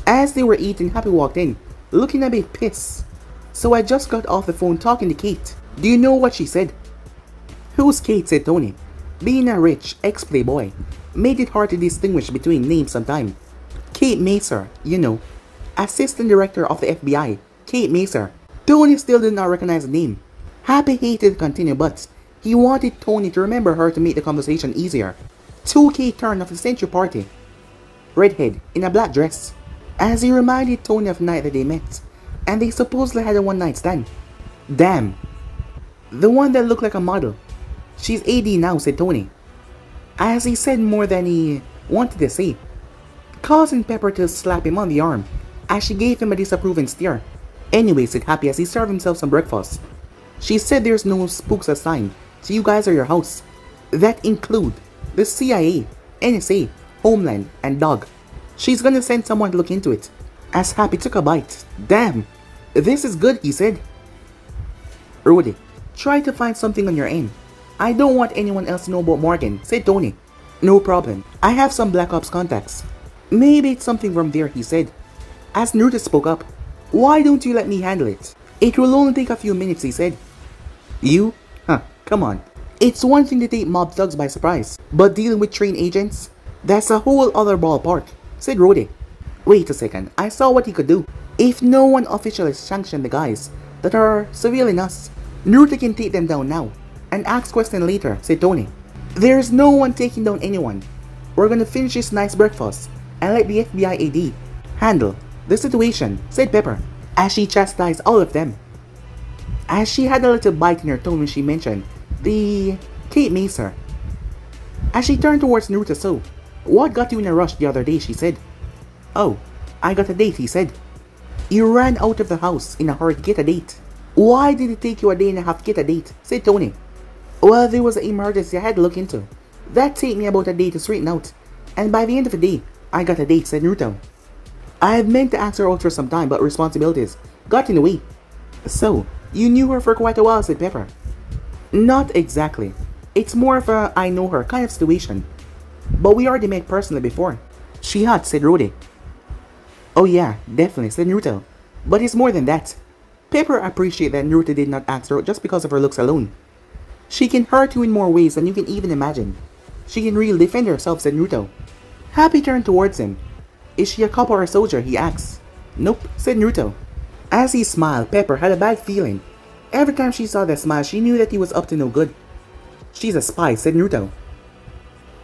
As they were eating, Happy walked in, looking a bit pissed. So I just got off the phone talking to Kate. Do you know what she said? Who's Kate, said Tony. Being a rich ex-playboy made it hard to distinguish between names sometimes. Kate Macer, you know, assistant director of the FBI, Kate Macer. Tony still did not recognize the name. Happy hated to continue, but he wanted Tony to remember her to make the conversation easier. 2K turned of the century party. Redhead in a black dress, as he reminded Tony of the night that they met, and they supposedly had a one-night stand. Damn. The one that looked like a model. She's AD now, said Tony, as he said more than he wanted to say, causing Pepper to slap him on the arm as she gave him a disapproving stare. Anyway, said Happy as he served himself some breakfast. She said there's no spooks assigned to you guys or your house. That include the CIA, NSA, Homeland, and Dog. She's gonna send someone to look into it. As Happy took a bite. Damn, this is good, he said. Rudy, try to find something on your end. I don't want anyone else to know about Morgan, said Tony. No problem. I have some Black Ops contacts. Maybe it's something from there, he said. As Naruto spoke up. Why don't you let me handle it? It will only take a few minutes, he said. You? Huh, come on. It's one thing to take mob thugs by surprise, but dealing with trained agents? That's a whole other ballpark, said Rudy. Wait a second, I saw what he could do. If no one officially sanctioned the guys that are surveilling us, Naruto can take them down now and ask questions later, said Tony. There's no one taking down anyone. We're gonna finish this nice breakfast and let the FBI AD handle the situation, said Pepper, as she chastised all of them. As she had a little bite in her tone when she mentioned the Kate Macer. As she turned towards Naruto, so, what got you in a rush the other day, she said. Oh, I got a date, he said. You ran out of the house in a hurry to get a date. Why did it take you a day and a half to get a date, said Tony. Well, there was an emergency I had to look into. That took me about a day to straighten out, and by the end of the day, I got a date, said Naruto. I had meant to ask her out for some time, but responsibilities got in the way. So, you knew her for quite a while, said Pepper. Not exactly. It's more of a I know her kind of situation. But we already met personally before. She had, said Rudy. Oh yeah, definitely, said Naruto. But it's more than that. Pepper appreciated that Naruto did not ask her out just because of her looks alone. She can hurt you in more ways than you can even imagine. She can really defend herself, said Naruto. Happy turned towards him. Is she a cop or a soldier, he asked. Nope, said Naruto. As he smiled, Pepper had a bad feeling. Every time she saw that smile, she knew that he was up to no good. She's a spy, said Naruto.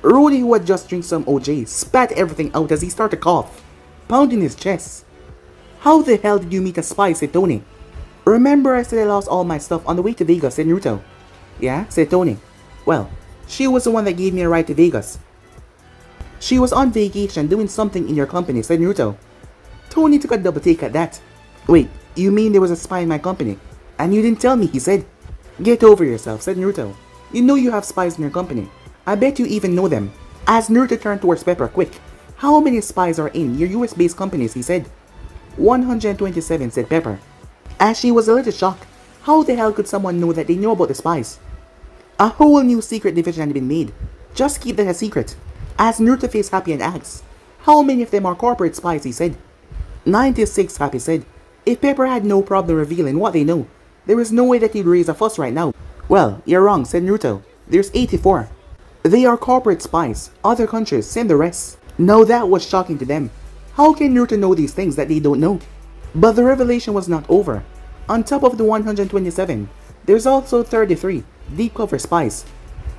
Rudy, who had just drank some OJ, spat everything out as he started to cough, pounding his chest. How the hell did you meet a spy, said Tony. Remember I said I lost all my stuff on the way to Vegas, said Naruto. Yeah, said Tony. Well, she was the one that gave me a ride to Vegas. She was on vacation doing something in your company, said Naruto. Tony took a double take at that. Wait, you mean there was a spy in my company? And you didn't tell me, he said. Get over yourself, said Naruto. You know you have spies in your company. I bet you even know them. As Naruto turned towards Pepper, quick. How many spies are in your US-based companies, he said. 127, said Pepper. As she was a little shocked. How the hell could someone know that they know about the spies? A whole new secret division had been made. Just keep that a secret. As Naruto faced Happy and asked, how many of them are corporate spies, he said. 96, Happy said. If Pepper had no problem revealing what they know, there is no way that he'd raise a fuss right now. Well, you're wrong, said Naruto. There's 84. They are corporate spies. Other countries, send the rest. Now that was shocking to them. How can Naruto know these things that they don't know? But the revelation was not over. On top of the 127, there's also 33 deep cover spies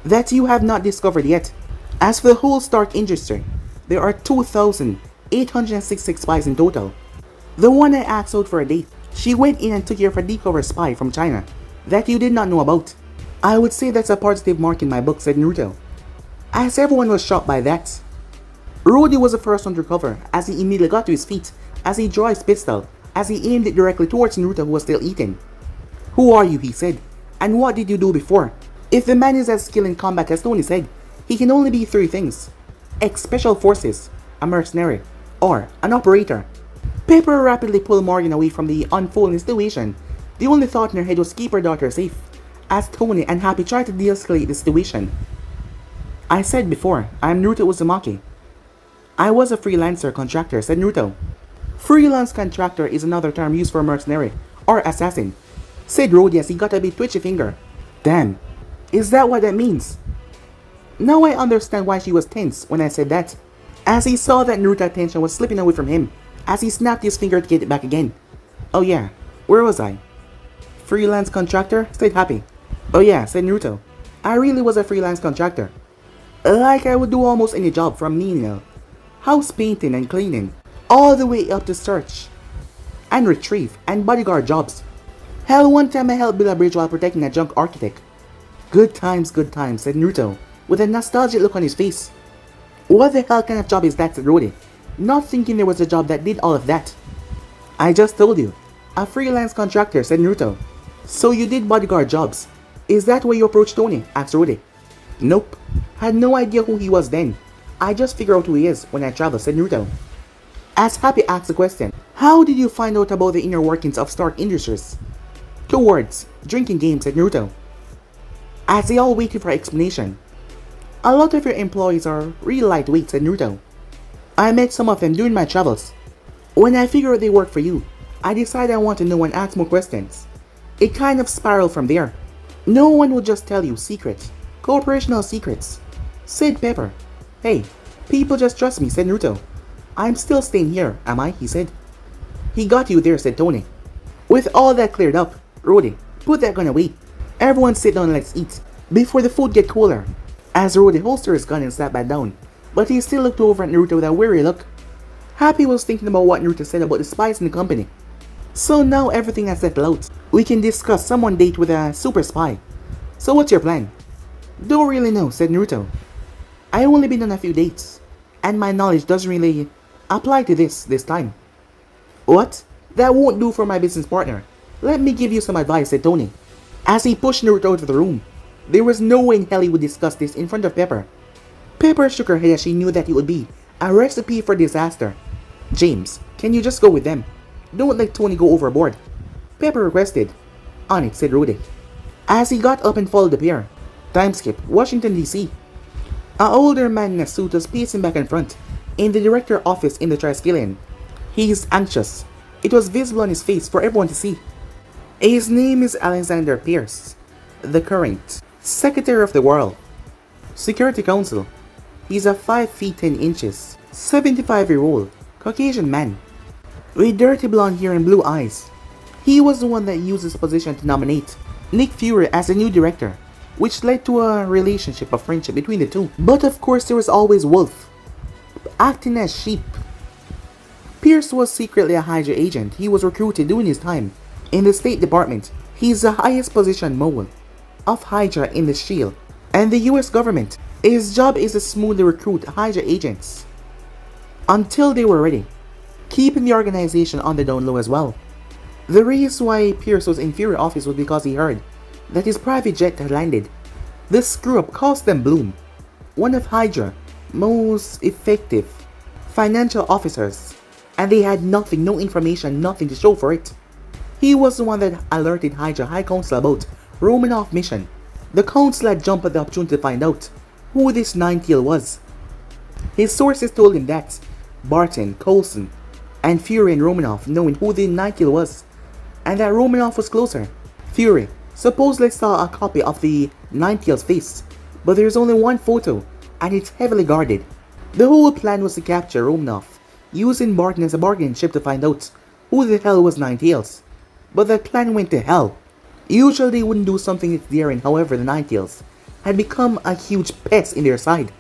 that you have not discovered yet. As for the whole Stark industry, there are 2,866 spies in total. The one I asked out for a date, she went in and took care of a deep cover spy from China that you did not know about. I would say that's a positive mark in my book, said Naruto. As everyone was shocked by that. Rudy was the first one to recover as he immediately got to his feet as he drew his pistol as he aimed it directly towards Naruto, who was still eating. Who are you, he said, and what did you do before? If the man is as skilled in combat as Tony said, he can only be 3 things. Ex-Special Forces, a mercenary, or an operator. Pepper rapidly pulled Morgan away from the unfolding situation. The only thought in her head was keep her daughter safe, as Tony and Happy tried to de-escalate the situation. I said before, I am Naruto Uzumaki. I was a freelancer contractor, said Naruto. Freelance contractor is another term used for mercenary or assassin, said Rudy as he got a bit twitchy finger. Damn, is that what that means? Now I understand why she was tense when I said that, as he saw that Naruto's attention was slipping away from him as he snapped his finger to get it back again. Oh yeah, where was I? Freelance contractor, said Happy. Oh yeah, said Naruto. I really was a freelance contractor. Like I would do almost any job from menial, house painting and cleaning, all the way up to search and retrieve and bodyguard jobs. Hell, one time I helped build a bridge while protecting a junk architect. Good times, said Naruto, with a nostalgic look on his face. What the hell kind of job is that, said Rudy, not thinking there was a job that did all of that. I just told you, a freelance contractor, said Naruto. So you did bodyguard jobs. Is that why you approached Tony? Asked Rudy. Nope, had no idea who he was then. I just figured out who he is when I travel, said Naruto. As Happy asked the question, how did you find out about the inner workings of Stark Industries? 2 words, drinking game, said Naruto. As they all waited for explanation. A lot of your employees are real lightweight, said Naruto. I met some of them during my travels. When I figured they worked for you, I decided I want to know and ask more questions. It kind of spiraled from there. No one will just tell you secrets, corporational secrets, said Pepper. Hey, people just trust me, said Naruto. I'm still staying here, am I? He said. He got you there, said Tony. With all that cleared up, Rudy, put that gun away. Everyone sit down and let's eat, before the food get cooler. as Rude holstered his gun and sat back down, but he still looked over at Naruto with a weary look. Happy was thinking about what Naruto said about the spies in the company. So now everything has settled out. We can discuss someone date with a super spy. So what's your plan? Don't really know, said Naruto. I only been on a few dates, and my knowledge doesn't really apply to this time. What? That won't do for my business partner. Let me give you some advice, said Tony. As he pushed Naruto out of the room, there was no way in hell he would discuss this in front of Pepper. Pepper shook her head as she knew that it would be a recipe for disaster. James, can you just go with them? Don't let Tony go overboard. Pepper requested. On it, said Rudy. As he got up and followed the pair. Time skip, Washington DC. An older man in a suit was pacing back and front in the director's office in the Triskelion. He's anxious. It was visible on his face for everyone to see. His name is Alexander Pierce, the current Secretary of the World Security Council. He's a 5 feet 10 inches, 75-year-old Caucasian man with dirty blonde hair and blue eyes. He was the one that used his position to nominate Nick Fury as the new director, which led to a relationship of friendship between the two. But of course there was always Wolf, acting as Sheep. Pierce was secretly a Hydra agent. He was recruited during his time in the State Department. He's the highest position mole of Hydra in the SHIELD and the US government. His job is to smoothly recruit Hydra agents until they were ready, keeping the organization on the down low as well. The reason why Pierce was in Fury office was because he heard that his private jet had landed. This screw-up cost them Bloom, one of Hydra's most effective financial officers, and they had nothing, no information, nothing to show for it. He was the one that alerted Hydra High Council about Romanoff mission. The council had jumped at the opportunity to find out who this Ninetale was. His sources told him that Barton, Coulson, and Fury and Romanoff knowing who the Ninetale was, and that Romanoff was closer. Fury supposedly saw a copy of the Ninetale's face, but there's only one photo, and it's heavily guarded. The whole plan was to capture Romanoff, using Barton as a bargaining chip to find out who the hell was Ninetales. But that plan went to hell. Usually they wouldn't do something this daring, however the Ninetales had become a huge pest in their side.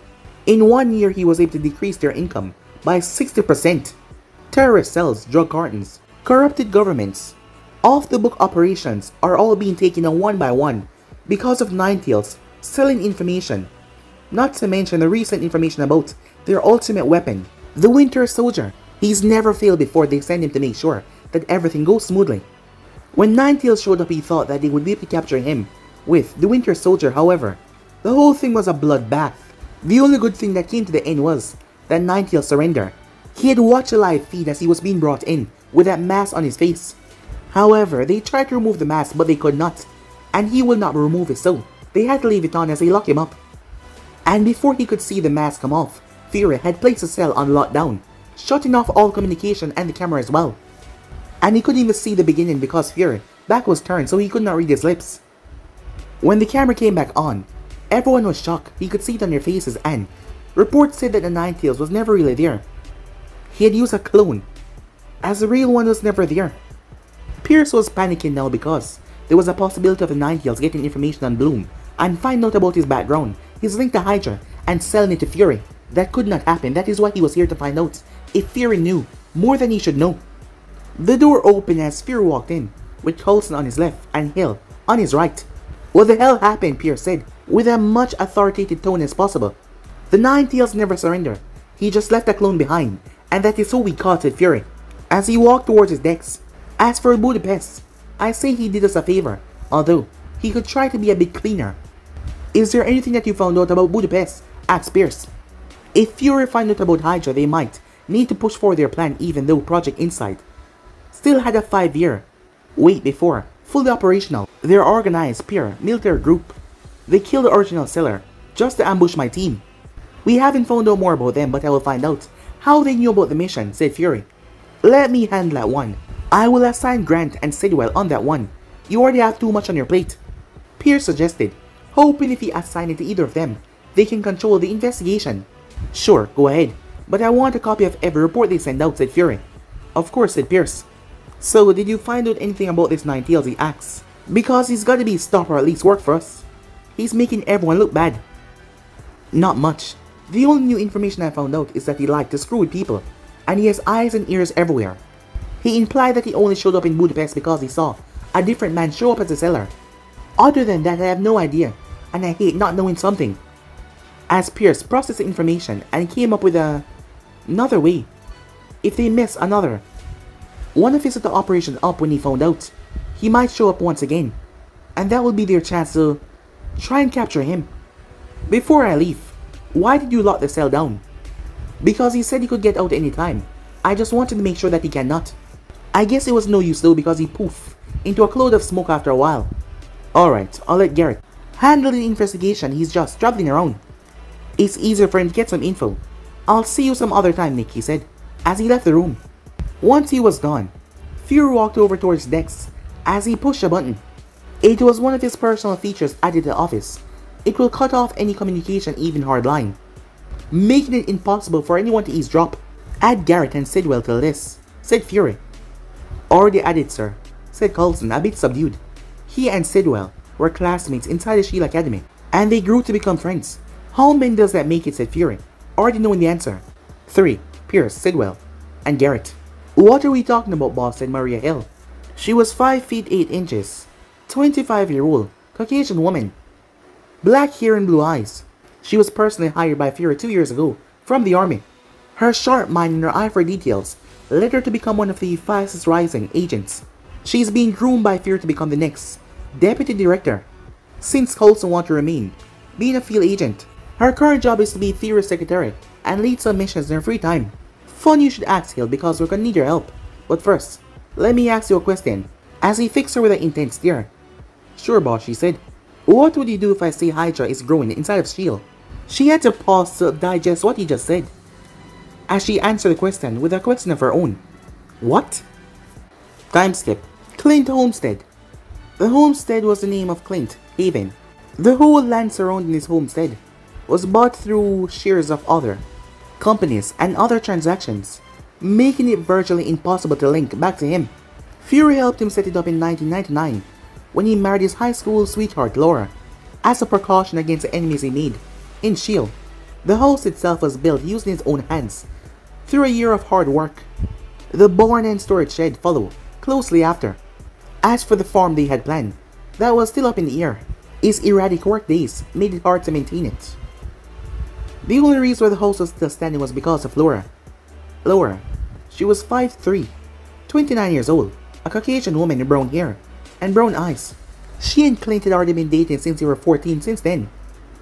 In 1 year he was able to decrease their income by 60%. Terrorist cells, drug cartons, corrupted governments, off-the-book operations are all being taken on one by one because of Ninetales selling information. Not to mention the recent information about their ultimate weapon, the Winter Soldier. He's never failed before. They send him to make sure that everything goes smoothly. When Ninetales showed up, he thought that they would be able to capture him with the Winter Soldier. However, the whole thing was a bloodbath. The only good thing that came to the end was that Ninetales surrendered. He had watched a live feed as he was being brought in with that mask on his face. However, they tried to remove the mask but they could not, and he will not remove it, so they had to leave it on as they locked him up. And before he could see the mask come off, Fury had placed a cell on lockdown, shutting off all communication and the camera as well. And he couldn't even see the beginning because Fury back was turned, so he could not read his lips. When the camera came back on, everyone was shocked. He could see it on their faces, and reports said that the Ninetales was never really there. He had used a clone, as the real one was never there. Pierce was panicking now because there was a possibility of the Ninetales getting information on Bloom and find out about his background, his link to Hydra, and selling it to Fury. That could not happen. That is why he was here to find out if Fury knew more than he should know. The door opened as Fury walked in, with Coulson on his left and Hill on his right. What the hell happened? Pierce said, with a much authoritative tone as possible. The Ninetales never surrender. He just left a clone behind, and that is who we caught, said Fury, as he walked towards his decks. As for Budapest, I say he did us a favor, although he could try to be a bit cleaner. Is there anything that you found out about Budapest? Asked Pierce. If Fury find out about Hydra, they might need to push forward their plan, even though Project Insight still had a 5-year wait before fully operational. Their organized military group. They killed the original seller just to ambush my team. We haven't found out more about them, but I will find out how they knew about the mission, said Fury. Let me handle that one. I will assign Grant and Sidwell on that one. You already have too much on your plate, Pierce suggested, hoping if he assigned it to either of them, they can control the investigation. Sure, go ahead, but I want a copy of every report they send out, said Fury. Of course, said Pierce. So, did you find out anything about this Ninetales, he asks? Because he's gotta be stopped or at least work for us. He's making everyone look bad. Not much. The only new information I found out is that he liked to screw with people, and he has eyes and ears everywhere. He implied that he only showed up in Budapest because he saw a different man show up as a seller. Other than that, I have no idea, and I hate not knowing something. As Pierce processed the information and came up with another way. If they miss another one of his set the operation up when he found out, he might show up once again, and that will be their chance to try and capture him. Before I leave, why did you lock the cell down? Because he said he could get out any time. I just wanted to make sure that he cannot. I guess it was no use though because he poofed into a cloud of smoke after a while. Alright, I'll let Garrett handle the investigation. He's just traveling around. It's easier for him to get some info. I'll see you some other time, Nick, he said, as he left the room. Once he was gone, Fury walked over towards Dex as he pushed a button. It was one of his personal features added to the office. It will cut off any communication, even hardline, making it impossible for anyone to eavesdrop. Add Garrett and Sidwell to the list, said Fury. Already added, sir, said Coulson, a bit subdued. He and Sidwell were classmates inside the Shield Academy, and they grew to become friends. How many does that make it, said Fury, already knowing the answer. 3. Pierce, Sidwell, and Garrett. What are we talking about, boss, said Maria Hill. She was 5 feet 8 inches, 25-year-old, Caucasian woman. Black hair and blue eyes. She was personally hired by Fury 2 years ago from the army. Her sharp mind and her eye for details led her to become one of the fastest rising agents. She's being groomed by Fury to become the next deputy director, since Coulson wants to remain being a field agent. Her current job is to be Fury's secretary and lead some missions in her free time. Fun you should ask, Hill, because we're gonna need your help. But first, let me ask you a question, as he fixed her with an intense stare. Sure, boss, she said. What would you do if I say Hydra is growing inside of S.H.I.E.L.D.? She had to pause to digest what he just said, as she answered the question with a question of her own. What? Time skip. Clint Homestead. The homestead was the name of Clint Haven. The whole land surrounding his homestead was bought through shares of other companies and other transactions, making it virtually impossible to link back to him. Fury helped him set it up in 1999 when he married his high school sweetheart Laura, as a precaution against the enemies he made in S.H.I.E.L.D. The house itself was built using his own hands through a year of hard work. The barn and storage shed followed closely after. As for the farm they had planned, that was still up in the air. His erratic work days made it hard to maintain it. The only reason why the house was still standing was because of Laura. Laura, she was 5'3", 29 years old, a Caucasian woman with brown hair and brown eyes. She and Clint had already been dating since they were 14 since then.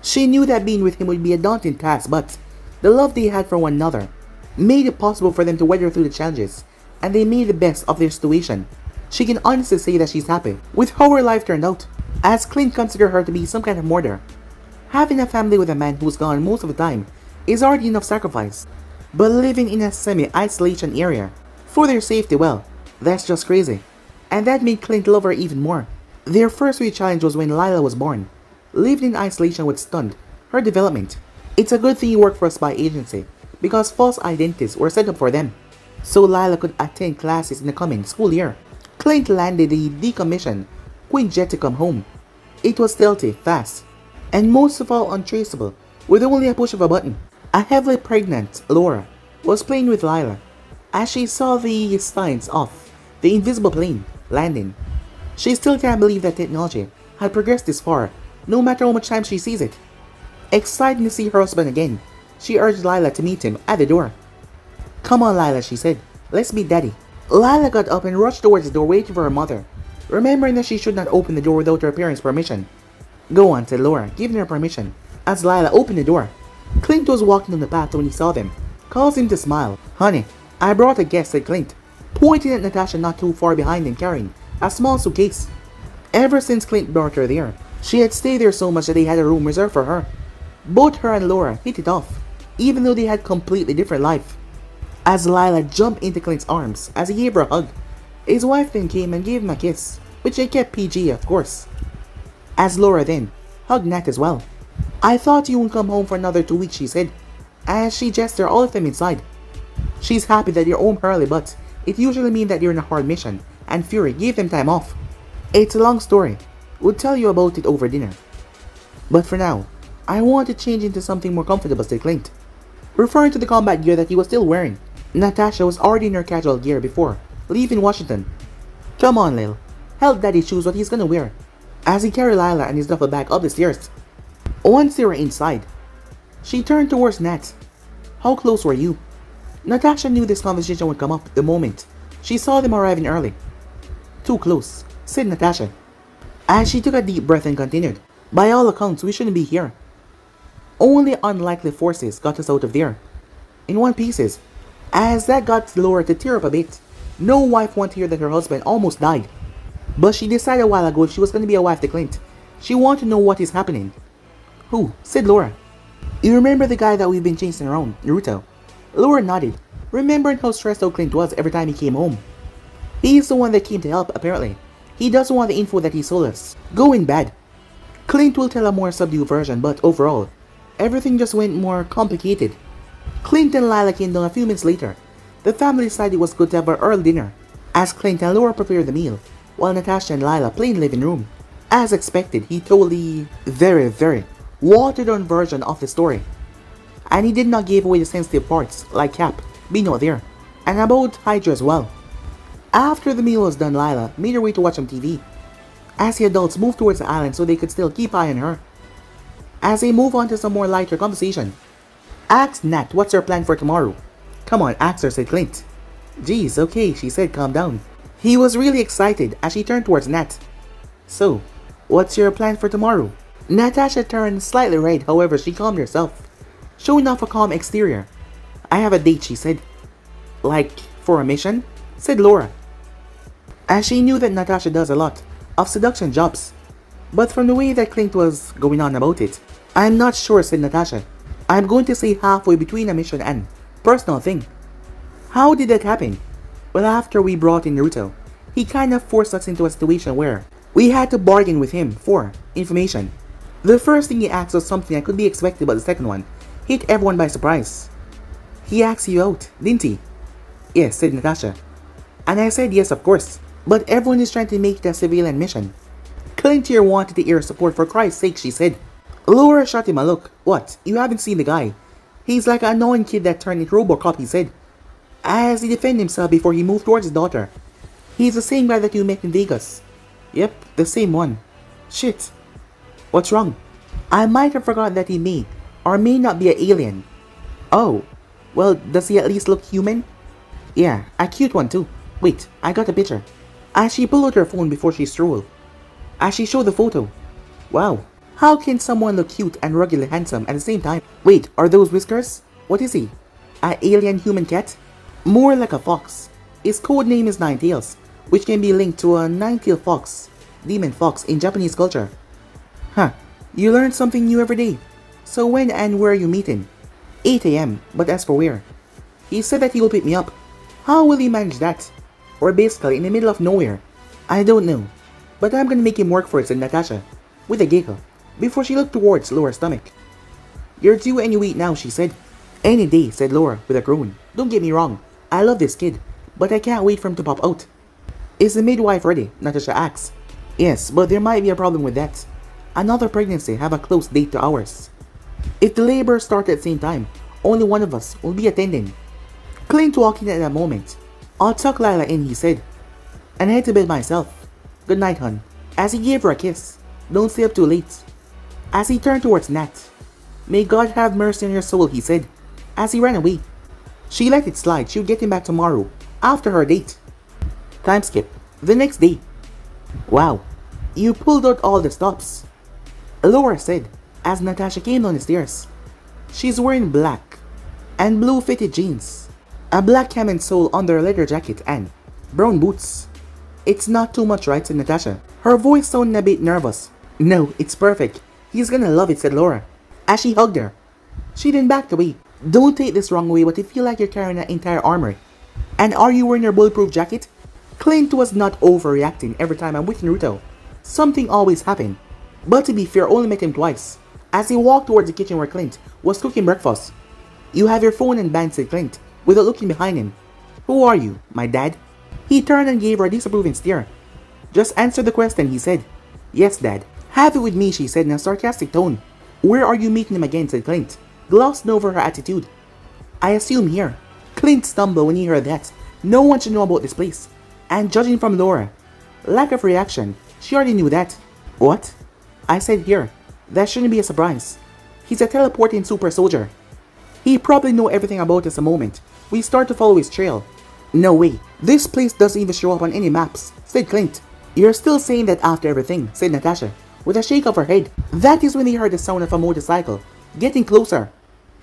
She knew that being with him would be a daunting task, but the love they had for one another made it possible for them to weather through the challenges, and they made the best of their situation. She can honestly say that she's happy with how her life turned out, as Clint considered her to be some kind of martyr. Having a family with a man who's gone most of the time is already enough sacrifice, but living in a semi-isolation area for their safety, well, that's just crazy. And that made Clint love her even more. Their first real challenge was when Lila was born. Living in isolation would stunt her development. It's a good thing he worked for a spy agency, because false identities were set up for them, so Lila could attend classes in the coming school year. Clint landed the decommissioned Quinjet to come home. It was stealthy, fast, and most of all untraceable, with only a push of a button. A heavily pregnant Laura was playing with Lila as she saw the signs of the invisible plane landing. She still can't believe that technology had progressed this far, no matter how much time she sees it. Excited to see her husband again, she urged Lila to meet him at the door. Come on, Lila, she said. Let's meet Daddy. Lila got up and rushed towards the door waiting for her mother, remembering that she should not open the door without her parents' permission. Go on, said Laura, giving her permission, as Lila opened the door. Clint was walking on the path when he saw them, causing him to smile. Honey, I brought a guest, said Clint, pointing at Natasha not too far behind him carrying a small suitcase. Ever since Clint brought her there, she had stayed there so much that they had a room reserved for her. Both her and Laura hit it off, even though they had completely different life. As Lila jumped into Clint's arms as he gave her a hug, his wife then came and gave him a kiss, which they kept PG, of course. As Laura then hugged Nat as well. I thought you wouldn't come home for another 2 weeks, she said, as she gestured all of them inside. She's happy that you're home early, but it usually means that you're in a hard mission, and Fury gave them time off. It's a long story. We'll tell you about it over dinner. But for now, I want to change into something more comfortable, said Clint, referring to the combat gear that he was still wearing. Natasha was already in her casual gear before leaving Washington. Come on, Lil. Help Daddy choose what he's gonna wear. As he carried Lila and his duffel bag up the stairs. Once they were inside, she turned towards Nat. How close were you? Natasha knew this conversation would come up the moment she saw them arriving early. Too close, said Natasha, as she took a deep breath and continued. By all accounts, we shouldn't be here. Only unlikely forces got us out of there. In one pieces. As that got Laura to tear up a bit. No wife wanted to hear that her husband almost died. But she decided a while ago if she was going to be a wife to Clint. She wanted to know what is happening. Who? Said Laura. You remember the guy that we've been chasing around, Naruto? Laura nodded, remembering how stressed out Clint was every time he came home. He's the one that came to help, apparently. He doesn't want the info that he sold us going bad. Clint will tell a more subdued version, but overall, everything just went more complicated. Clint and Lila came down a few minutes later. The family decided it was good to have an early dinner, as Clint and Laura prepared the meal, while Natasha and Lila played in the living room. As expected, he told the very watered down version of the story. And he did not give away the sensitive parts, like Cap being not there, and about Hydra as well. After the meal was done, Lila made her way to watch some TV, as the adults moved towards the island so they could still keep eye on her. As they move on to some more lighter conversation, ask Nat what's her plan for tomorrow. Come on, ask her, said Clint. Geez, okay, she said, calm down. He was really excited as she turned towards Nat. So, what's your plan for tomorrow? Natasha turned slightly red, however she calmed herself, showing off a calm exterior. I have a date, she said. Like, for a mission? Said Laura, as she knew that Natasha does a lot of seduction jobs. But from the way that Clint was going on about it, I'm not sure, said Natasha. I'm going to say halfway between a mission and personal thing. How did that happen? Well, after we brought in Naruto, he kind of forced us into a situation where we had to bargain with him for information. The first thing he asked was something I could be expected, but the second one hit everyone by surprise. He asked you out, didn't he? Yes, said Natasha. And I said yes, of course. But everyone is trying to make it a civilian mission. Clint here wanted the air support, for Christ's sake, she said. Laura shot him a look. What? You haven't seen the guy? He's like an annoying kid that turned into Robocop, he said, as he defended himself before he moved towards his daughter. He's the same guy that you met in Vegas. Yep, the same one. Shit. What's wrong? I might have forgotten that he may or may not be an alien. Oh, well, does he at least look human? Yeah, a cute one too. Wait, I got a picture. As she pulled out her phone before she strolled, as she showed the photo. Wow, how can someone look cute and ruggedly handsome at the same time? Wait, are those whiskers? What is he? An alien human cat? More like a fox. His code name is Ninetails, which can be linked to a nine-tailed fox, demon fox in Japanese culture. Huh, you learn something new every day. So when and where are you meeting? 8 AM, but as for where? He said that he will pick me up. How will he manage that? Or basically in the middle of nowhere? I don't know, but I'm gonna make him work for it, said Natasha, with a giggle, before she looked towards Laura's stomach. You're due and you eat now, she said. Any day, said Laura with a groan. Don't get me wrong, I love this kid, but I can't wait for him to pop out. Is the midwife ready? Natasha asks. Yes, but there might be a problem with that. Another pregnancy have a close date to ours. If the labor starts at the same time, only one of us will be attending. Clint walked in at that moment. I'll tuck Lila in, he said, and head to bed myself. Good night, hon. As he gave her a kiss. Don't stay up too late. As he turned towards Nat. May God have mercy on your soul, he said, as he ran away. She let it slide. She would get him back tomorrow, after her date. Time skip. The next day. Wow, you pulled out all the stops, Laura said, as Natasha came down the stairs. She's wearing black and blue fitted jeans, a black camo sole under a leather jacket, and brown boots. It's not too much, right, said Natasha, her voice sounding a bit nervous. No, it's perfect. He's gonna love it, said Laura, as she hugged her. She then backed away. Don't take this wrong way, but I feel like you're carrying an entire armor. And are you wearing your bulletproof jacket? Clint was not overreacting every time I'm with Naruto. Something always happened. But to be fair, I only met him twice, as he walked towards the kitchen where Clint was cooking breakfast. You have your phone and band, said Clint, without looking behind him. Who are you, my dad? He turned and gave her a disapproving stare. Just answer the question, he said. Yes, Dad. Have it with me, she said in a sarcastic tone. Where are you meeting him again, said Clint, glossing over her attitude. I assume here. Clint stumbled when he heard that. No one should know about this place. And judging from Laura, lack of reaction, she already knew that. What? I said here. That shouldn't be a surprise. He's a teleporting super soldier. He probably know everything about us the moment we start to follow his trail. No way. This place doesn't even show up on any maps, said Clint. You're still saying that after everything, said Natasha, with a shake of her head. That is when they heard the sound of a motorcycle, getting closer.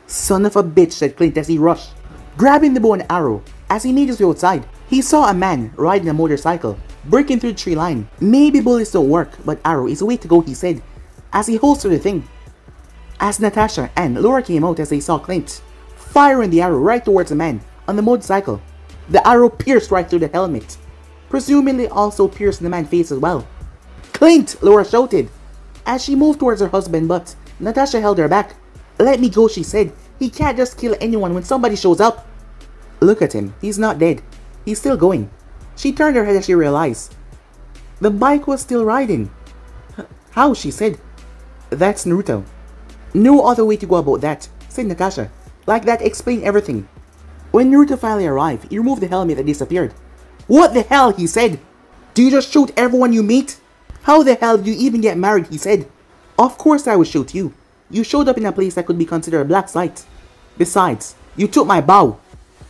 Son of a bitch, said Clint as he rushed, grabbing the bow and arrow. As he made his way outside, he saw a man riding a motorcycle, breaking through the tree line. Maybe bullets don't work, but arrow is the way to go, he said, as he holstered the thing. As Natasha and Laura came out as they saw Clint firing the arrow right towards the man on the motorcycle, the arrow pierced right through the helmet, presumably also piercing the man's face as well. Clint! Laura shouted as she moved towards her husband, but Natasha held her back. Let me go, she said. He can't just kill anyone when somebody shows up. Look at him. He's not dead. He's still going. She turned her head as she realized the bike was still riding. How? She said. That's Naruto. No other way to go about that, said Natasha. Like that explained everything. When Naruto finally arrived, he removed the helmet that disappeared. What the hell? He said. Do you just shoot everyone you meet? How the hell do you even get married? He said. Of course I would shoot you. You showed up in a place that could be considered a black site. Besides, you took my bow.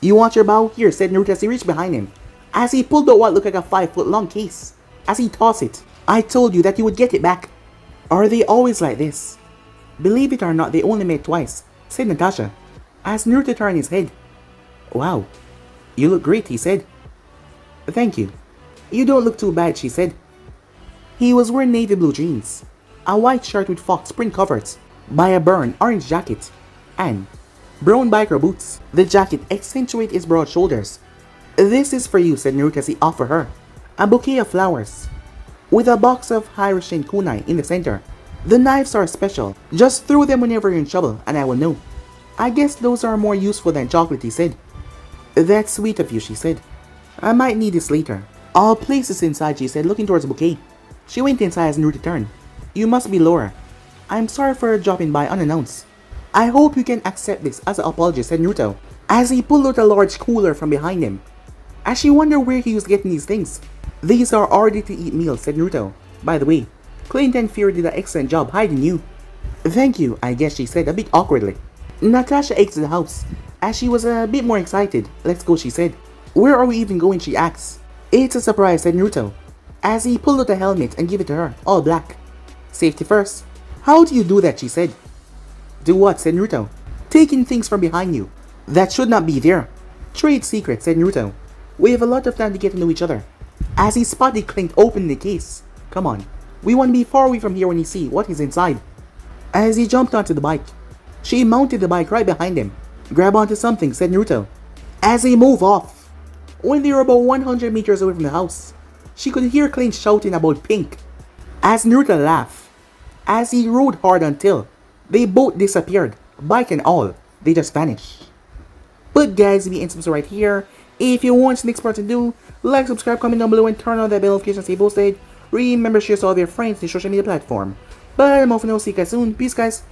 You want your bow? Here, said Naruto as he reached behind him, as he pulled out what looked like a 5-foot-long case. As he tossed it, I told you that you would get it back. Are they always like this? Believe it or not, they only met twice, said Natasha, as Naruto turned his head. Wow, you look great, he said. Thank you. You don't look too bad, she said. He was wearing navy blue jeans, a white shirt with fox print covers by a burnt orange jacket, and brown biker boots. The jacket accentuated his broad shoulders. This is for you, said Naruto as he offered her a bouquet of flowers, with a box of Hiroshin kunai in the center. The knives are special. Just throw them whenever you're in trouble and I will know. I guess those are more useful than chocolate, he said. That's sweet of you, she said. I might need this later. I'll place this inside, she said, looking towards the bouquet. She went inside as Naruto turned. You must be Laura. I'm sorry for dropping by unannounced. I hope you can accept this as an apology, said Naruto, as he pulled out a large cooler from behind him. As she wondered where he was getting these things. These are already to eat meals, said Naruto. By the way, Clint and Fury did an excellent job hiding you. Thank you, I guess, she said a bit awkwardly. Natasha exited the house, as she was a bit more excited. Let's go, she said. Where are we even going, she asked. It's a surprise, said Naruto, as he pulled out a helmet and gave it to her, all black. Safety first. How do you do that, she said. Do what, said Naruto. Taking things from behind you. That should not be there. Trade secret, said Naruto. We have a lot of time to get to know each other. As he spotted Clint opening the case. Come on, we want to be far away from here when you see what is inside. As he jumped onto the bike, she mounted the bike right behind him. Grab onto something, said Naruto, as they moved off. When they were about 100 meters away from the house, she could hear Clint shouting about Pink. As Naruto laughed, as he rode hard until they both disappeared, bike and all. They just vanished. But guys, we end right here. If you want the next part to do, like, subscribe, comment down below, and turn on that bell notification to stay posted. Remember, share to all of your friends in social media platform. But I'm off and I'll see you guys soon. Peace, guys.